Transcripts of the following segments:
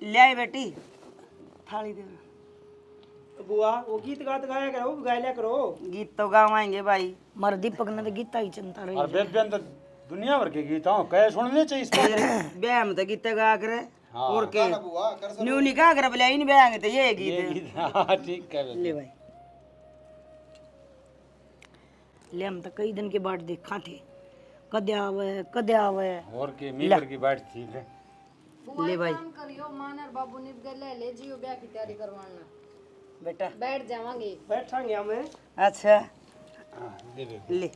ले आई बेटी थाली दे। बुआ वो गीत गात गाया करो, गा लिया करो। गीत तो गावाएंगे भाई। मर दीपक ने तो गीता ही चिंता रही और बेबेन तो दुनिया भर के गीत हो कहे सुनने चाहिए इसमें। ब्याह में तो गीत गा करे हाँ। और के न्यू नहीं कहा करे बोले इन ब्याह तो ये गीत ये है। गीत हाँ ठीक है ले भाई ले हम तो कई दिन के बाद देखा थे कदे आवे और के मीटर की बात ठीक है। ले भाई काम करियो मानर बाबू ने गले ले जियो ब्याह की तैयारी करवाना बेटा बैठ जावांगे बैठांगे हमें। अच्छा हाँ, ले बेबे। ले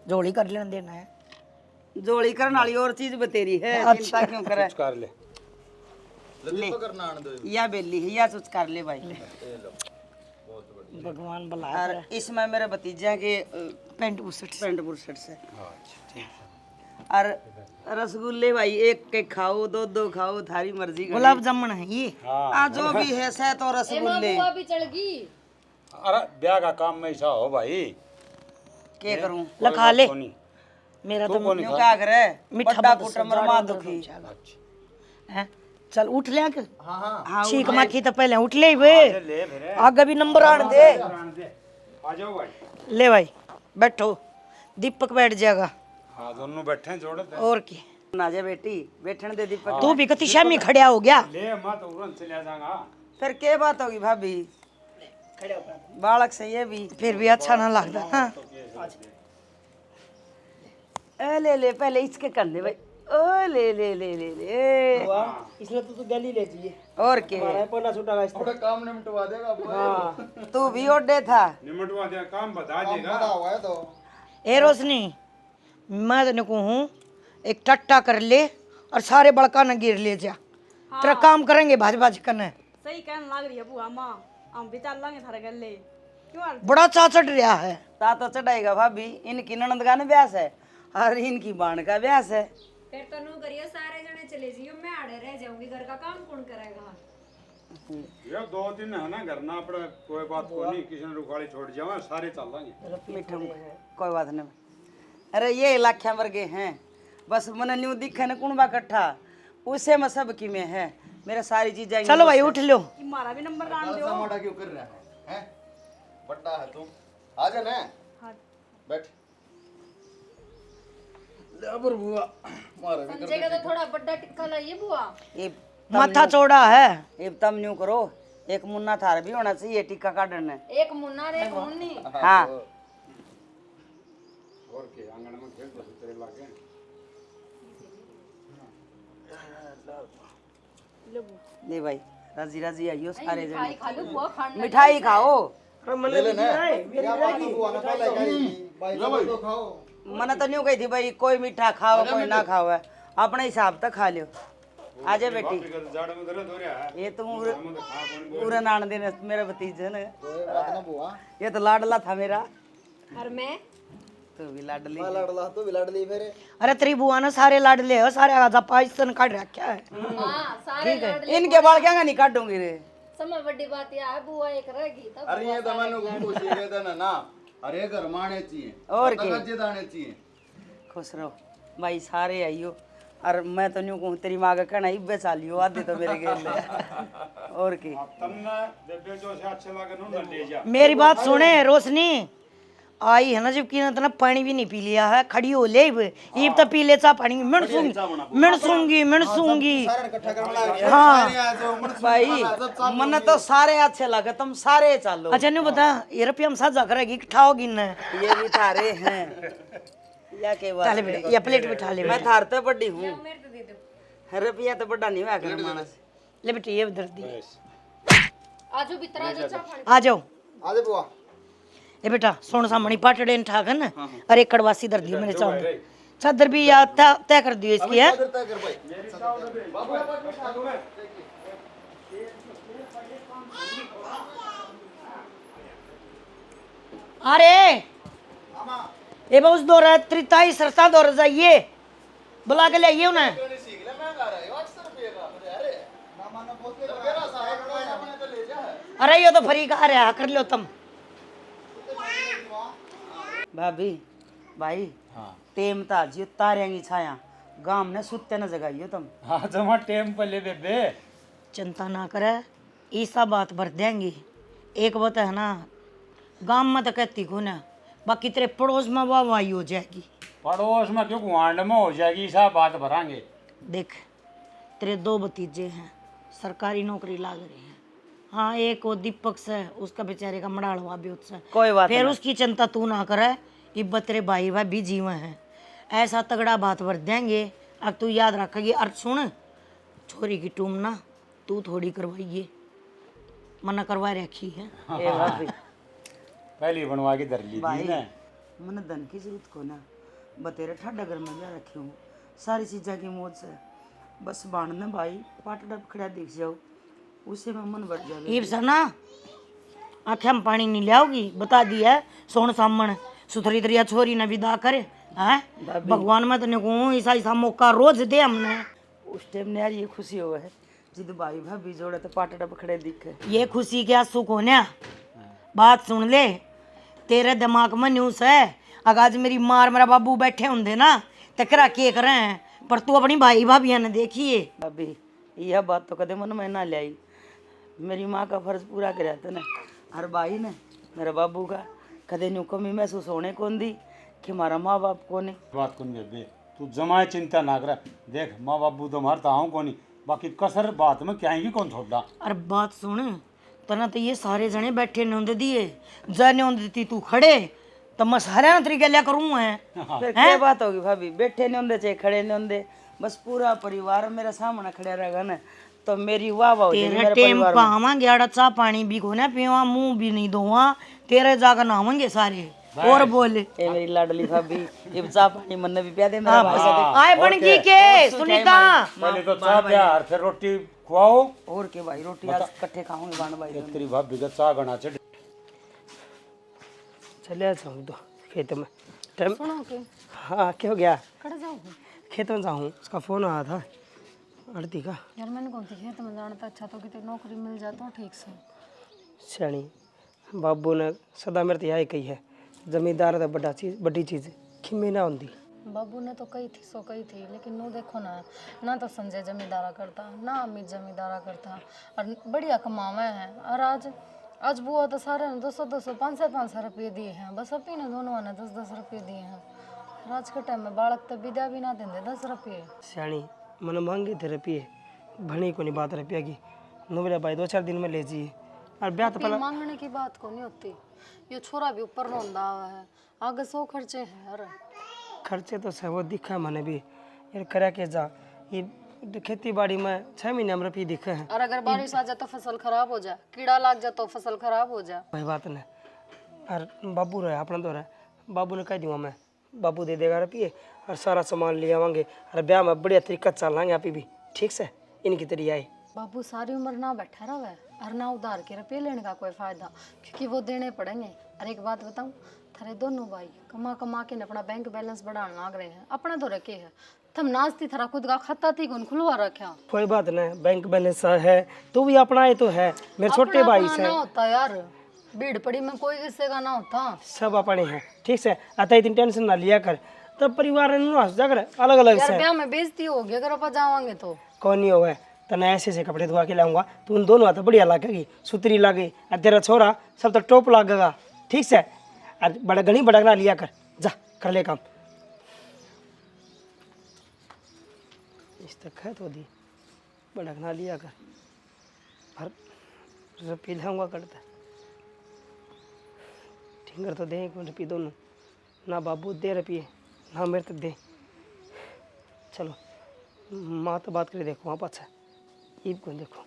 जोड़ी कर लेने देना है। जोड़ी करने वाली और चीज बतेरी है चिंता क्यों करे। कुछ कर ले। ले या बेली है या कुछ कर ले भाई। भगवान भला और इसमें मेरे भतीजा के पेंट बुसट पेंट बुरशट से अच्छा ठीक है। और रसगुल्ले भाई एक के खाओ दो दो खाओ थारी मर्जी करो। गुलाब जामुन है ये। हाँ जो भी है सह तो रसगुल्ले बुआ भी चढ़ गई अरे ब्याह का काम में ऐसा हो भाई। के करूं लखा ले कोनी। मेरा तो कौन न्यू क्या करे मीठा बड़ा मत कुटुंब जाड़ा रमा उधर दुखी। अच्छा है चल उठ ले के हाँ छीक माखी तो पहले उठ ले वे ले फिर आगे भी नंबर आन दे। आ जाओ भाई। ले भाई बैठो दीपक बैठ जाएगा हाँ दोनों बैठे हैं जोड़े थे। और की ना जा बेटी बैठने दे दीपक। तू भी कति शामी खड़िया हो गया। ले मत उड़न चले जाएगा। फिर के बात होगी भाभी बालक से ये भी फिर भी अच्छा ना लगता हाँ। ले पहले इसके कर ले भाई ओ ले बुआ इसने तो गली ले चाहिए और के हमारा पन्ना छूटा इसने। थोड़ा काम निपटवा देगा बुआ। हाँ तू भी ओडे था निमटवा दे काम बता देगा। बता हुआ है तो ए रोशनी मैं तेने कहूँ एक टट्टा कर ले और सारे बड़का न गिर ले जा तेरा काम करेंगे भाज भाज करने। सही कहने लग रही है बुआ माँ हम भी चल लेंगे थारे गले क्यों बड़ा चाचट रहा है ता तो चढ़ाएगा भाभी इनकी ननद का न ब्यास है और इनकी बाण का ब्यास है। फिर तो नू करियो सारे जने चले जियो मैं आड़े रह जाऊंगी घर का काम कौन करेगा। ये दो दिन है ना घर ना पड़े कोई बात को नहीं किसी ने रुखाड़ी छोड़ जाओ सारे चल लेंगे। मीठा कोई बात नहीं। अरे ये इलाख्या वर्गे हैं बस मन न्यू दिखे न कुणबा कट्ठा उसे में सब की में है मेरे सारी चीजें। चलो भाई उठ लो हमारा भी नंबर डाल दो मोटा क्यों कर रहा है हैं? बड़ा है तू आ जा ना बैठ ले अबर बुआ मारे भी संजय का तो थोड़ा बड़ा टिक्का लाइए बुआ ये माथा चौड़ा है ये तम न्यू करो एक मुन्ना थार भी होना चाहिए टीका काटने। एक मुन्ना रे कौन नहीं हाँ और के आंगन में खेल दो तेरे लागे। ले भाई राजी राजी आइयो सारे मिठाई जने खा लो बुआ खाना मिठाई खाओ। अरे मन ले लेना क्या बात है बुआ ने पहले कही भाई तो खाओ। मन तो न्यू कही थी भाई कोई मीठा खाओ कोई ना खाओ है अपने हिसाब तक खा लियो। आजा बेटी जाड़ में दर्द हो रहा है। ये तुम पूरा नान देने मेरा भतीजा ने कोई बात ना बुआ ये तो लाडला था मेरा और मैं तो भी लाडली। लड़ला तो लड़ ली फिर अरे तेरी बुआ ने सारे लाडले हो सारे आजा पाकिस्तान काट रखा है। हाँ सारे लाडले इनके बाल क्या नहीं काटूंगी रे। समय बड़ी बात यह है बुआ एक रहेगी तब अरे ये तो मैंने को पूछ रहे थे ना अरे घर माने चाहिए और के कच्चे दाने चाहिए। खुश रहो भाई सारे आइयो और मैं तो न्यू कहूँ तेरी माँ का कहना इब्बे चालियो आधे तो मेरे गेल और के तमने बेबे जो से अच्छा लगे ना ले जा। मेरी बात सुने रोशनी आई है ना जबकि ना पानी भी नहीं पी लिया है खड़ी हो ले ईब तो पी ले चा पानी मिनसूंगी इकट्ठा करना लग गया हाँ भाई मन तो सारे अच्छे लगे तुम सारे चालो। अच्छा नहीं बता ये रुपया हम साझा करेगी खाओगी ना ये भी थारे हैं या के चले बात बेटे या प्लेट बिठा ले मैं थार तो बड़ी हूँ मेरे तो दे दो रुपया तो बड़ा नहीं हुआ कर मानस। ले बेटे ये उधर दी आजो बितरा जो चा पानी आ जाओ आ जा बुआ ए बेटा सोन सामने पाटड़े ठाक है ना अरे कड़वासी दर्द मेरे चांद चादर भी याद तय कर दियो इसकी है। करता कर भाई अरे ये बहुत दौर है त्रिताई सरसा दौर जाइए बुला के ले आइए उन्हें। सीख ले मैं गा रहा है 800 रुपए का अरे मामा ने बोल के मेरा साहब का अपने तो ले जा अरे ये तो फ्री का रहा है कर लो तुम। भाभी भाई तेम ता जी तारेंगी छाया गांव ने सुत्ते न जगाइयो तुम। हाँ जमा टेम पे ले बेबे। चिंता ना करे, ऐसा बात भर देंगे। एक बात है ना, गांव में तो कहती को ना, बाकी तेरे पड़ोस में वाहवाही हो जाएगी। पड़ोस में क्यों गुआंड में हो जाएगी, सब बात भरांगे। देख, तेरे 2 भतीजे हैं, सरकारी नौकरी लाग रहे हैं। हाँ, एक वो दीपक से, उसका बेचारे का मड़ाड़वा भी उससे। कोई बात फिर नहीं। उसकी चिंता तू ना करे कि तेरे भाई भाभी जीवन है। ऐसा तगड़ा बात भर देंगे, अब तू याद रखेगी। और सुन, छोरी की टूम ना तू थोड़ी करवाइए, मना करवा रखी है। ए भाभी पहली बनवा के धर ली भाई थी ना। मन धन की जरूरत को ना, बतेरे ठंडा घर में जा रखी हूँ, सारी चीज़ें की मौज से। बस बाण ने भाई पाट डब खड़ा दिख जाओ, उसे में मन बढ़ जाए। ईब सना आँखें में पानी नहीं लाओगी, बता दिया सोन सामन सुथरी तरिया छोरी ने विदा करे। हैं भगवान में तने कहूँ ऐसा ऐसा मौका रोज दे हमने। उस टाइम ने यार ये खुशी हो है जिद भाई भाभी जोड़े तो पाट डब खड़े दिखे। ये खुशी के आंसू कोन्या, बात सुन ले, तेरे दिमाग में न्यूज़ है। अगर आज मेरी मार मेरा बाबू बैठे होंगे ना तो करा के करे हैं, पर तू अपनी भाई भाभिया ने देखिए। भाभी यह बात तो कदे मन में ना लाई, मेरी माँ का फर्ज पूरा कराया था ना। हर भाई ने मेरे बाबू का कदे न्यू कमी महसूस होने कौन दी कि हमारा माँ बाप को नहीं। बात कौन बेबे, तू जमाए चिंता ना कर। देख माँ बाबू तो मारता हूँ कौन, बाकी कसर बात में क्या ही कौन छोड़ा। अरे बात सुन, तना तो ये सारे जने बैठे न्योंद दिए, जा न्योंद देती तू खड़े तो मैं सारे तरीके लिया करूँ है। फिर क्या बात होगी भाभी, बैठे नहीं होंगे चाहे खड़े नहीं होंगे, बस पूरा परिवार मेरे सामने खड़ा रहेगा ना तो मेरी वाह वाह हो जाएगी तेरे मेरे टेम परिवार में। पावांगे, आड़ा चा पानी भी को ना पीवा, मुंह भी नहीं धोवा, तेरे जाकर नहावेंगे सारे। और बोले ए मेरी लाडली भाभी, ये चाह पानी मन भी पिया दे मेरा भाई का आए बनगी के सुनीता। पहले तो चाह पिया और फिर रोटी खुआओ। और के भाई रोटी आज इकट्ठे खाऊंगे बाण भाई। तेरी भाभी का चाह गना चढ़। चले जाऊँ तो खेत में टाइम। हाँ क्या हो गया? कट जाओ खेत में जाऊँ, उसका फ़ोन आया था आरती का। यार, मैंने कौन सी खेत में जाना था, अच्छा तो कितनी नौकरी मिल जाता हो ठीक से। सियाणी बाबू ने सदा मेरे तो यही कही है, जमींदार तो बड़ी चीज़ खिम्मी ना होती। बाबू ने तो कही थी सो कही थी, लेकिन नो देखो ना, ना तो संजय जमींदारा करता, ना अमित जमींदारा करता, और बढ़िया कमावे हैं। और आज बुआ तो सारे ने 200 500 रुपये दिए हैं, बस अपी ने दोनों ने 10 रुपये दिए हैं। आज के टाइम में बालक तो विद्या भी ना देंगे 10 रुपये। सियाणी मन मांगे थे रुपये, भणी को नहीं बात रुपया की। नुबले भाई 2-4 दिन में ले जाइए, और ब्याह तो पहले मांगने की बात को नहीं होती, ये छोरा भी ऊपर रोंदा हुआ है, आगे 100 खर्चे हैं। अरे खर्चे तो सब वो दिखा मैंने भी यार, करा के जा ये खेती बाड़ी में 6 महीने में रुपये दिखे हैं। और अगर बारिश आ जाए तो फसल खराब हो जाए, कीड़ा लग जाए तो फसल खराब हो जाए। वही बात नहीं। और बाबू रहे अपना तो रहे, बाबू ने कह दूँगा मैं, बाबू दे देगा रुपये और सारा सामान ले आवांगे, और ब्याह में बढ़िया तरीका चल लाएंगे आप भी, ठीक से इनकी तरी आए। बाबू सारी उम्र ना बैठा रहा है और ना उधार के रुपये लेने का कोई फायदा, क्योंकि वो देने पड़ेंगे। और एक बात बताऊं, थारे दोनों भाई कमा कमा के अपना बैंक बैलेंस बढ़ाने लग रहे हैं, अपने तो रखे है। तुम नाचती थारा खुद का खाता थी कौन खुलवा रखा। कोई बात नहीं, बैंक बैलेंस है तो भी अपना ही तो है, मेरे छोटे भाई से ना होता यार, भीड़ पड़ी में कोई किसी का ना होता, सब अपने हैं, ठीक से। आता इतनी टेंशन ना लिया कर, तब परिवार जाकर अलग अलग यार से ब्याह में बेइज्जती होगी अगर अपन जावांगे तो। कौन नहीं होगा, तो नया ऐसे कपड़े धोआ के लाऊंगा, तो उन दोनों हाथ बढ़िया लगेगी, सुतरी लगे, और तेरा छोरा सब तो टॉप लगेगा, ठीक से। और बड़ा घनी बड़गना लिया कर, जा कर ले काम। इस तक है तो दी बड़गना लिया कर, हर रुपये लाऊंगा करता ठिंगर तो दे रुपये दोनों, ना बाबू दे रुपये ना मेरे तो दे। चलो माँ तो बात करे, देखो वहाँ पास है ईब कौन, देखो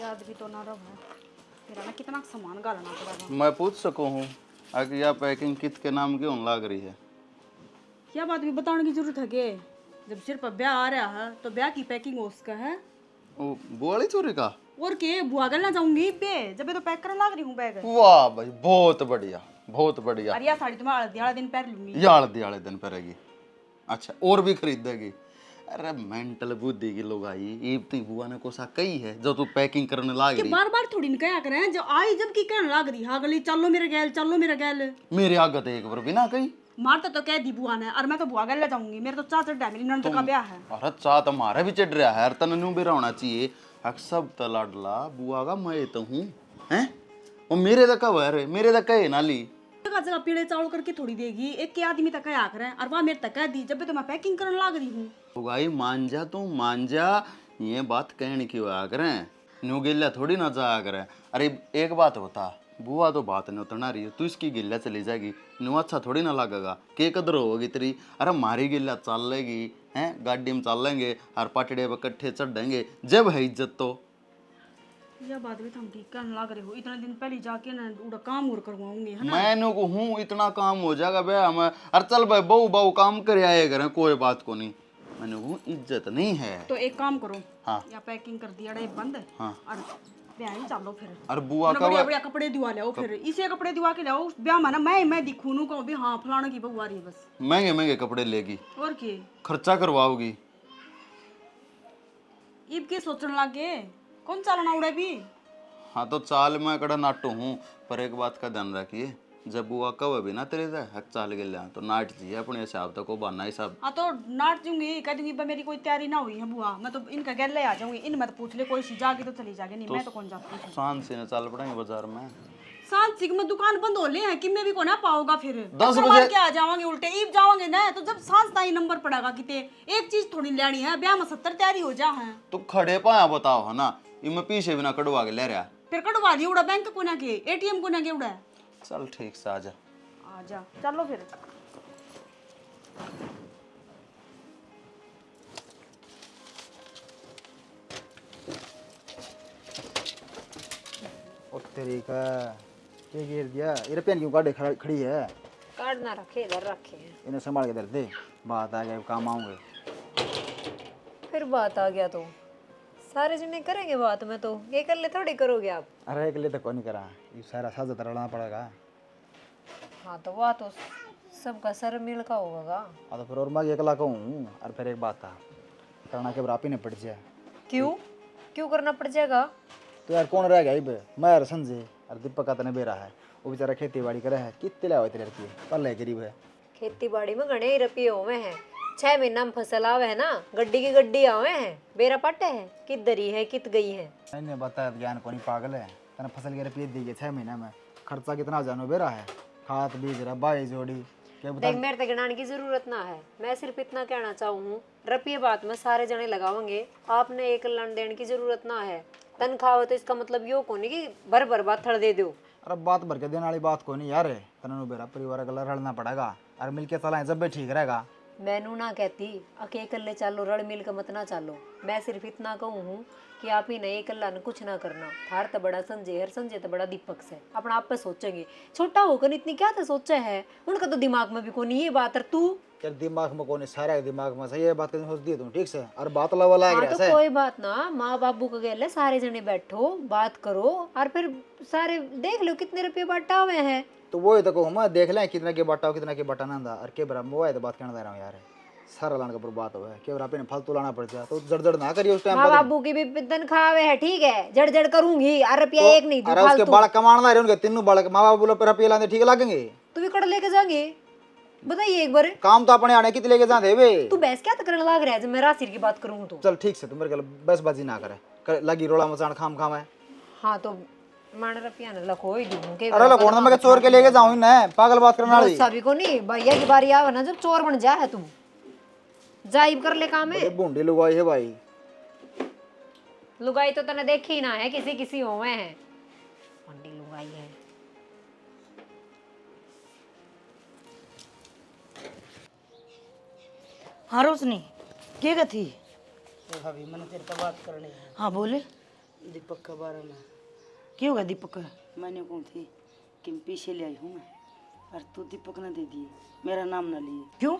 याद भी तो ना रहा, तेरा ना कितना सामान गालना पड़ेगा। मैं पूछ सकूँ हूँ आगे यह पैकिंग कित के नाम क्यों लग रही है? क्या बात भी बताने की जरूरत है के? जब सिर पर ब्याह आ रहा है तो ब्याह की पैकिंग उसका है। वो बुआड़ी चोरी का? और के बुआ गलना जाऊंगी बे, जब ये तो पैक करने लग रही हूँ बैग। वाह भाई बहुत बढ़िया बहुत बढ़िया। अरे यार साड़ी तो मैं हल्दी दिन पहन लूंगी। यार दिहाड़े दिन पहनेगी? अच्छा और भी खरीदेगी? अरे मेंटल बुद्धि की लोग आई, इतनी बुआ ने कोसा कही है जो तू पैकिंग करने लाग रही। बार बार थोड़ी न कहा करें, जो आई जब की कहने लग रही हाँ गली चलो मेरे गैल चलो मेरे गैल। मेरे आगे तो एक बार भी ना कही। मारता तो कह दी बुआ ने, और मैं तो बुआ गले जाऊंगी, मेरे तो चाचा चढ़ है, मेरी ननद का ब्याह है। अरे चा तुम्हारा भी चढ़ रहा है यार, तन न्यू भी रहना चाहिए। अक सब तलाडला बुआ का मैं तो हूँ हैं, वो मेरे तक कब है रे, मेरे तक है नाली। जगह जगह पीड़े चावल करके थोड़ी देगी, एक के आदमी तक आ करे, और वह मेरे तक कह दी, जब भी तो मैं पैकिंग करने लग रही हूँ। लुगाई मान जा तू, मान जा, ये बात कहने की आ करें, न्यू गिल्ला थोड़ी ना जा करें। अरे एक बात बता, बुआ तो बात नहीं उतना रही है, तू इसकी गिल्ला चली जाएगी, न्यू अच्छा थोड़ी ना लगेगा, के कदर होगी तेरी। अरे मारी गिल्ला चल लेगी हैं, गाड़ी में चल लेंगे और पटड़े पर कट्ठे चढ़ेंगे, जब है इज्जत तो। यह बात भी तुम ठीक कहने लग रहे हो, इतने दिन पहले जाके ना उड़ा काम और करवाऊंगी, है ना। मैं को हूँ इतना काम हो जाएगा भैया मैं, अरे चल भाई बहू बहू काम करे आए करें, कोई बात को नहीं, मैंने हूँ इज्जत नहीं है। तो एक काम करो, हाँ। या पैकिंग कर दिया डे बंद, हाँ। और ब्याह ही चलो फिर। और बुआ का बढ़िया बढ़िया कपड़े दिवा ले फिर, इसे कपड़े दिवा के लाओ ब्याह में ना, मैं दिखूं नू कहूं भी हाँ फलाना की बहू आ रही है बस। महंगे महंगे कपड़े लेगी और के खर्चा करवाओगी। ईब के सोचने लगे, कौन चलना उड़े भी। हाँ तो चाल मैं कड़ा नाटो हूँ, पर एक बात का ध्यान रखिए, जब बुआ कब भी ना तेरे से हक चाल के लिया तो नाट जी अपने हिसाब तक को बहाना हिसाब। हाँ तो नाट दूंगी, कह दूंगी मेरी कोई तैयारी ना हुई है बुआ, मैं तो इनका गैल ले आ जाऊंगी, इन मत पूछ ले कोई सी जाके तो चली जाएगी, नहीं मैं तो कौन जाती हूँ। शान से न चल पड़ेंगे बाजार में, सांझ सिक में दुकान बंद हो ले हैं कि मैं भी को ना पाऊंगा फिर 10 टक्कर बजे मार के आ जावांगे उल्टे, ईब जावांगे ना तो जब सांझ ताई नंबर पड़ेगा किते, एक चीज थोड़ी लेनी है, ब्याह में 70 तैयारी हो जा है। तो खड़े पाया बताओ है ना, इनमें पीछे बिना कड़वा के ले रहा। फिर कटवा ली उड़ा, बैंक को ना के एटीएम को ना के उड़ा। चल ठीक से आजा। आजा चलो फिर। और तेरी का ये गिर दिया, ये पेन क्यों काटे खड़ी है? कार्ड ना रखे, इधर रखे हैं। इन्हें संभाल के इधर दे, बात आ गया काम आऊंगे। फिर बात आ गया तो सारे जने करेंगे बात में, तो ये कर ले थोड़ी करोगे आप। अरे एक लिए तो कोई नहीं करा, ये सारा साझा तरलना पड़ेगा। हाँ तो वह तो सबका सर मिल का होगा। हाँ तो फिर और मैं अकेला कहूँ, और फिर एक बात था, करना के बरापी ने पड़ जाए। क्यों क्यों करना पड़ जाएगा? तो यार कौन रह गया इब, मैं और संजय और दीपक का तने बेरा है, वो बेचारा खेती बाड़ी करे है, कितने लाए तेरे लड़की पल है गरीब है। खेती बाड़ी में घने रुपये हुए हैं, 6 महीना में फसल आवे है ना, गड्डी की गड्डी आवे हैं, बेरा पट्टे है, कित दरी है कित गई है। मैंने बताया ज्ञान को नहीं, पागल है, तने फसल के रुपये दी गए 6 महीने में, खर्चा कितना जानो बेरा है, खाद बीज रहा बाई जोड़ी क्या बता। देख मेरे तक गिनाने की जरूरत ना है, मैं सिर्फ इतना कहना चाहूँ, रुपये बात में सारे जने लगाओगे, आपने एक लन देने की जरूरत ना है। तनख्वाह हो तो इसका मतलब यो को नहीं कि भर भर बात थड़ दे दो। अरे बात भर के देने वाली बात को नहीं यार, तने बेरा परिवार का रलना पड़ेगा, और मिलके चलाएं जब भी ठीक रहेगा। मैनू ना कहती अकेले चालो, रल मिल के मत ना चालो, मैं सिर्फ इतना कहूँ हूँ कि आप ही नहीं अकेला ने कुछ ना करना। थार तो बड़ा संजय है, संजय तो बड़ा दीपक से, अपना आप पे सोचेंगे, छोटा होकर इतनी क्या तो सोचा है, उनका तो दिमाग में भी कोई नहीं ये बात। और तू यार दिमाग में कौन सारा दिमाग में सही है बात कहीं सोच दी तुम ठीक से, और बात लवा लाग हाँ रहा तो है। कोई बात ना, माँ बाबू का गले सारे जने बैठो बात करो, और फिर सारे देख लो कितने रुपये बांटा हुए हैं। तो वो ही तो कहूँ मैं, देख लें कितना के बाटा हो कितना के बाटा ना, और के बरा वो है तो बात कहना दे रहा हूँ यार, सारा लाने का पर बात हो है के बरा पे फालतू लाना पड़ जाए, तो जड़ जड़ ना करिए उस टाइम माँ बाबू की भी तनख्वाह है, ठीक है, जड़ जड़ करूंगी, और रुपया एक नहीं दूं अरे उसके फालतू। बालक कमाना रहे उनके तीनों बालक, माँ बाप बोलो रुपये लाने ठीक लगेंगे? तू भी कड़ लेके जाएंगे, बताइए एक बार। काम तो अपने आने कितने लेके जाते वे। तू बहस क्या करने लग रहा है जब मैं रासिर की बात करूँ तो? चल ठीक से, तुम मेरे बस बाजी ना करे, लगी रोला मचान खाम खाम है। हाँ तो मान रुपया न लखो ही दूं के। अरे लखोड़ ना मैं चोर के लेके जाऊं ना, पागल बात करने वाली। सभी को नहीं, भैया की बारी आवे ना जब चोर बन जा है तू, जाइब कर ले काम है। बूंदी लुगाई है भाई, लुगाई तो तने देखी ही ना है, किसी किसी होवे हैं, बूंदी लुगाई है। हाँ रोशनी क्या थी? भाभी मैंने तेरे से बात करनी है हाँ बोले। दीपक के बारे में। क्या होगा दीपक का? मैंने कही थी कि मैं पीछे ले आई हूँ मैं, और तू दीपक ने दे दिए, मेरा नाम ना लिए। क्यों?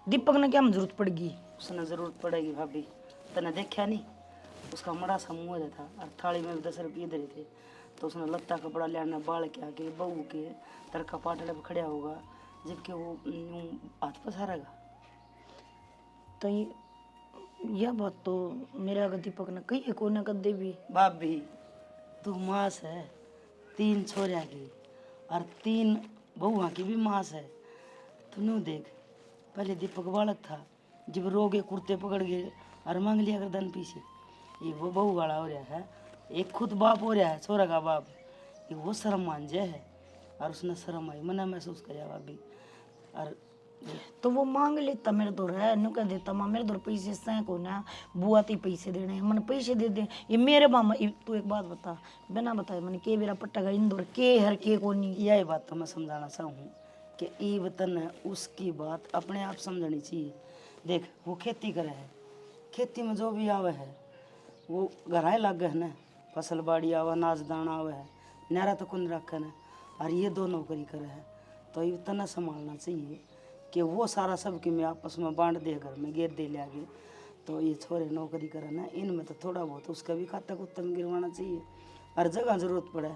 दीपक ने क्या जरूरत पड़ेगी? उसने जरूरत पड़ेगी भाभी, तने देखा नहीं, उसका मड़ा सा मुँह था, और थाली में 10 रुपये धरे थे, तो उसने लत्ता कपड़ा लेना बाल के आके बहू के तड़का पाटड़े पर खड़ा होगा, जबकि वो यूं हाथ पसारेगा। तो यह बात तो मेरे अगर दीपक ने कही है, को न कर दे भी। भाभी तू मास है, 3 छोरिया की और 3 बहुआ की भी मास है, तू नू देख, पहले दीपक बालक था, जब रोगे कुर्ते पकड़ गए और मांग लिया कर धन पीछे। ये वो बहू वाला हो रहा है, एक खुद बाप हो रहा है, छोरा का बाप, ये वो शर्म मान जाए है। और उसने शर्म आई मना महसूस कराया भाभी। और तो वो मांग लेता मेरे तो है नु कह देता माँ मेरे तो पैसे से को ना बुआ ती पैसे देने हैं मैंने पैसे दे दे ये मेरे मामा तू एक बात बता बिना बताए मैंने के मेरा पट्टा का इंदौर के हर के को नहीं। यही बात तो मैं समझाना चाहूँ कि ई वतन है, उसकी बात अपने आप समझनी चाहिए। देख वो खेती करे है, खेती में जो भी आवे है वो गहराई लग गए ना, फसल बाड़ी आवा अनाज दाना आवे है, नारा तो कौन रखे ना। और ये दो नौकरी करे है तो ये तना संभालना चाहिए कि वो सारा सब कि मैं आपस में बांट दे घर में गेर दे ले आगे। तो ये छोरे नौकरी करे ना, इनमें तो थोड़ा बहुत उसका भी खाता कुत्ता में गिरवाना चाहिए। हर जगह जरूरत पड़े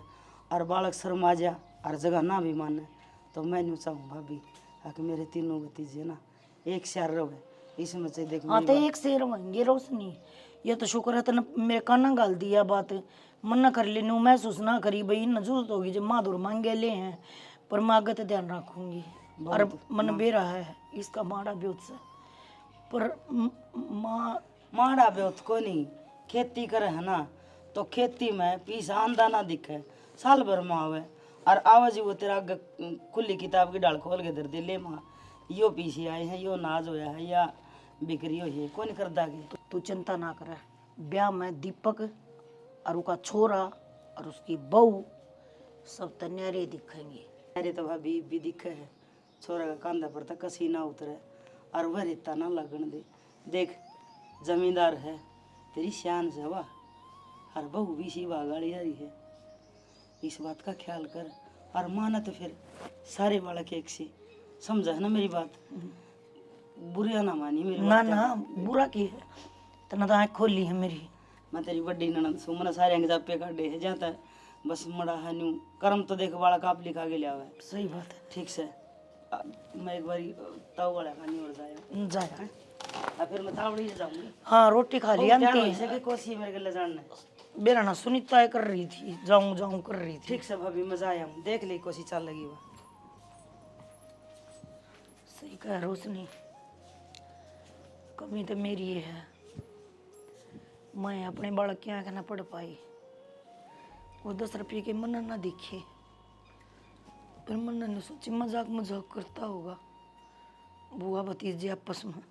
और बालक शर्मा जा हर जगह ना भी माने तो मैं नहीं चाहूँ भाभी आके मेरे तीनों भतीजे ना एक शेर रहे इसमें से देख। हाँ तो एक शेर होंगे रोशनी, ये तो शुक्र है तने मेरे काना गाल दिया बात मन ना कर लेने महसूस ना करी भाई न जरूरत होगी जब माँ दूर मांगे ले हैं पर मैं आगे तो ध्यान रखूंगी। और मन बेरा है इसका माड़ा ब्योत से पर माड़ा ब्योत को नहीं खेती करे है ना तो खेती में पीसा आंदा ना दिखे साल भर में आवे और आवाज वो तेरा खुली किताब की डाल खोल के धर दे ले माँ यो पीछे आए हैं यो नाज होया है या बिक्री हुई है कौन कर दागे। तू चिंता ना करे ब्याह में दीपक और उसका छोरा और उसकी बहू सब तन्यारे दिखेंगे। अरे तो भाभी भी दिखे है छोरा का कांधा पर तक कसी ना उतरे और वह रेता ना लगन दे। देख जमींदार है तेरी शान से वाह हर बहू भी सी गाड़ी हरी है, इस बात का ख्याल कर। और माना तो फिर सारे बालक एक से समझा है ना मेरी बात, बुरा ना मानी मेरी ना ना बुरा की है तना तो आँख खोली है मेरी। मैं तेरी बड़ी ननद सू मना सारे अंग जापे काटे है जाता बस मड़ा है न्यू कर्म तो देख बालक आप लिखा के लिया हुआ है। सही बात है ठीक से मैं एक बारी ताऊ वाला खानी और जाया जाए फिर मैं तावड़ी से जाऊंगी। हाँ रोटी खा लिया ऐसे की कोशिश मेरे गले जानना मेरा ना सुनीता कर रही थी जाऊं जाऊं कर रही थी। ठीक से भाभी मजा आया हूँ देख ली कोशिश चल लगी वो सही कह रोशनी कमी तो मेरी ये है मैं अपने बालक की आँख ना पढ़ पाई वो 10 रुपये के मन ना दिखे पर मन ने सोची मजाक मजाक करता होगा बुआ भतीजे आपस में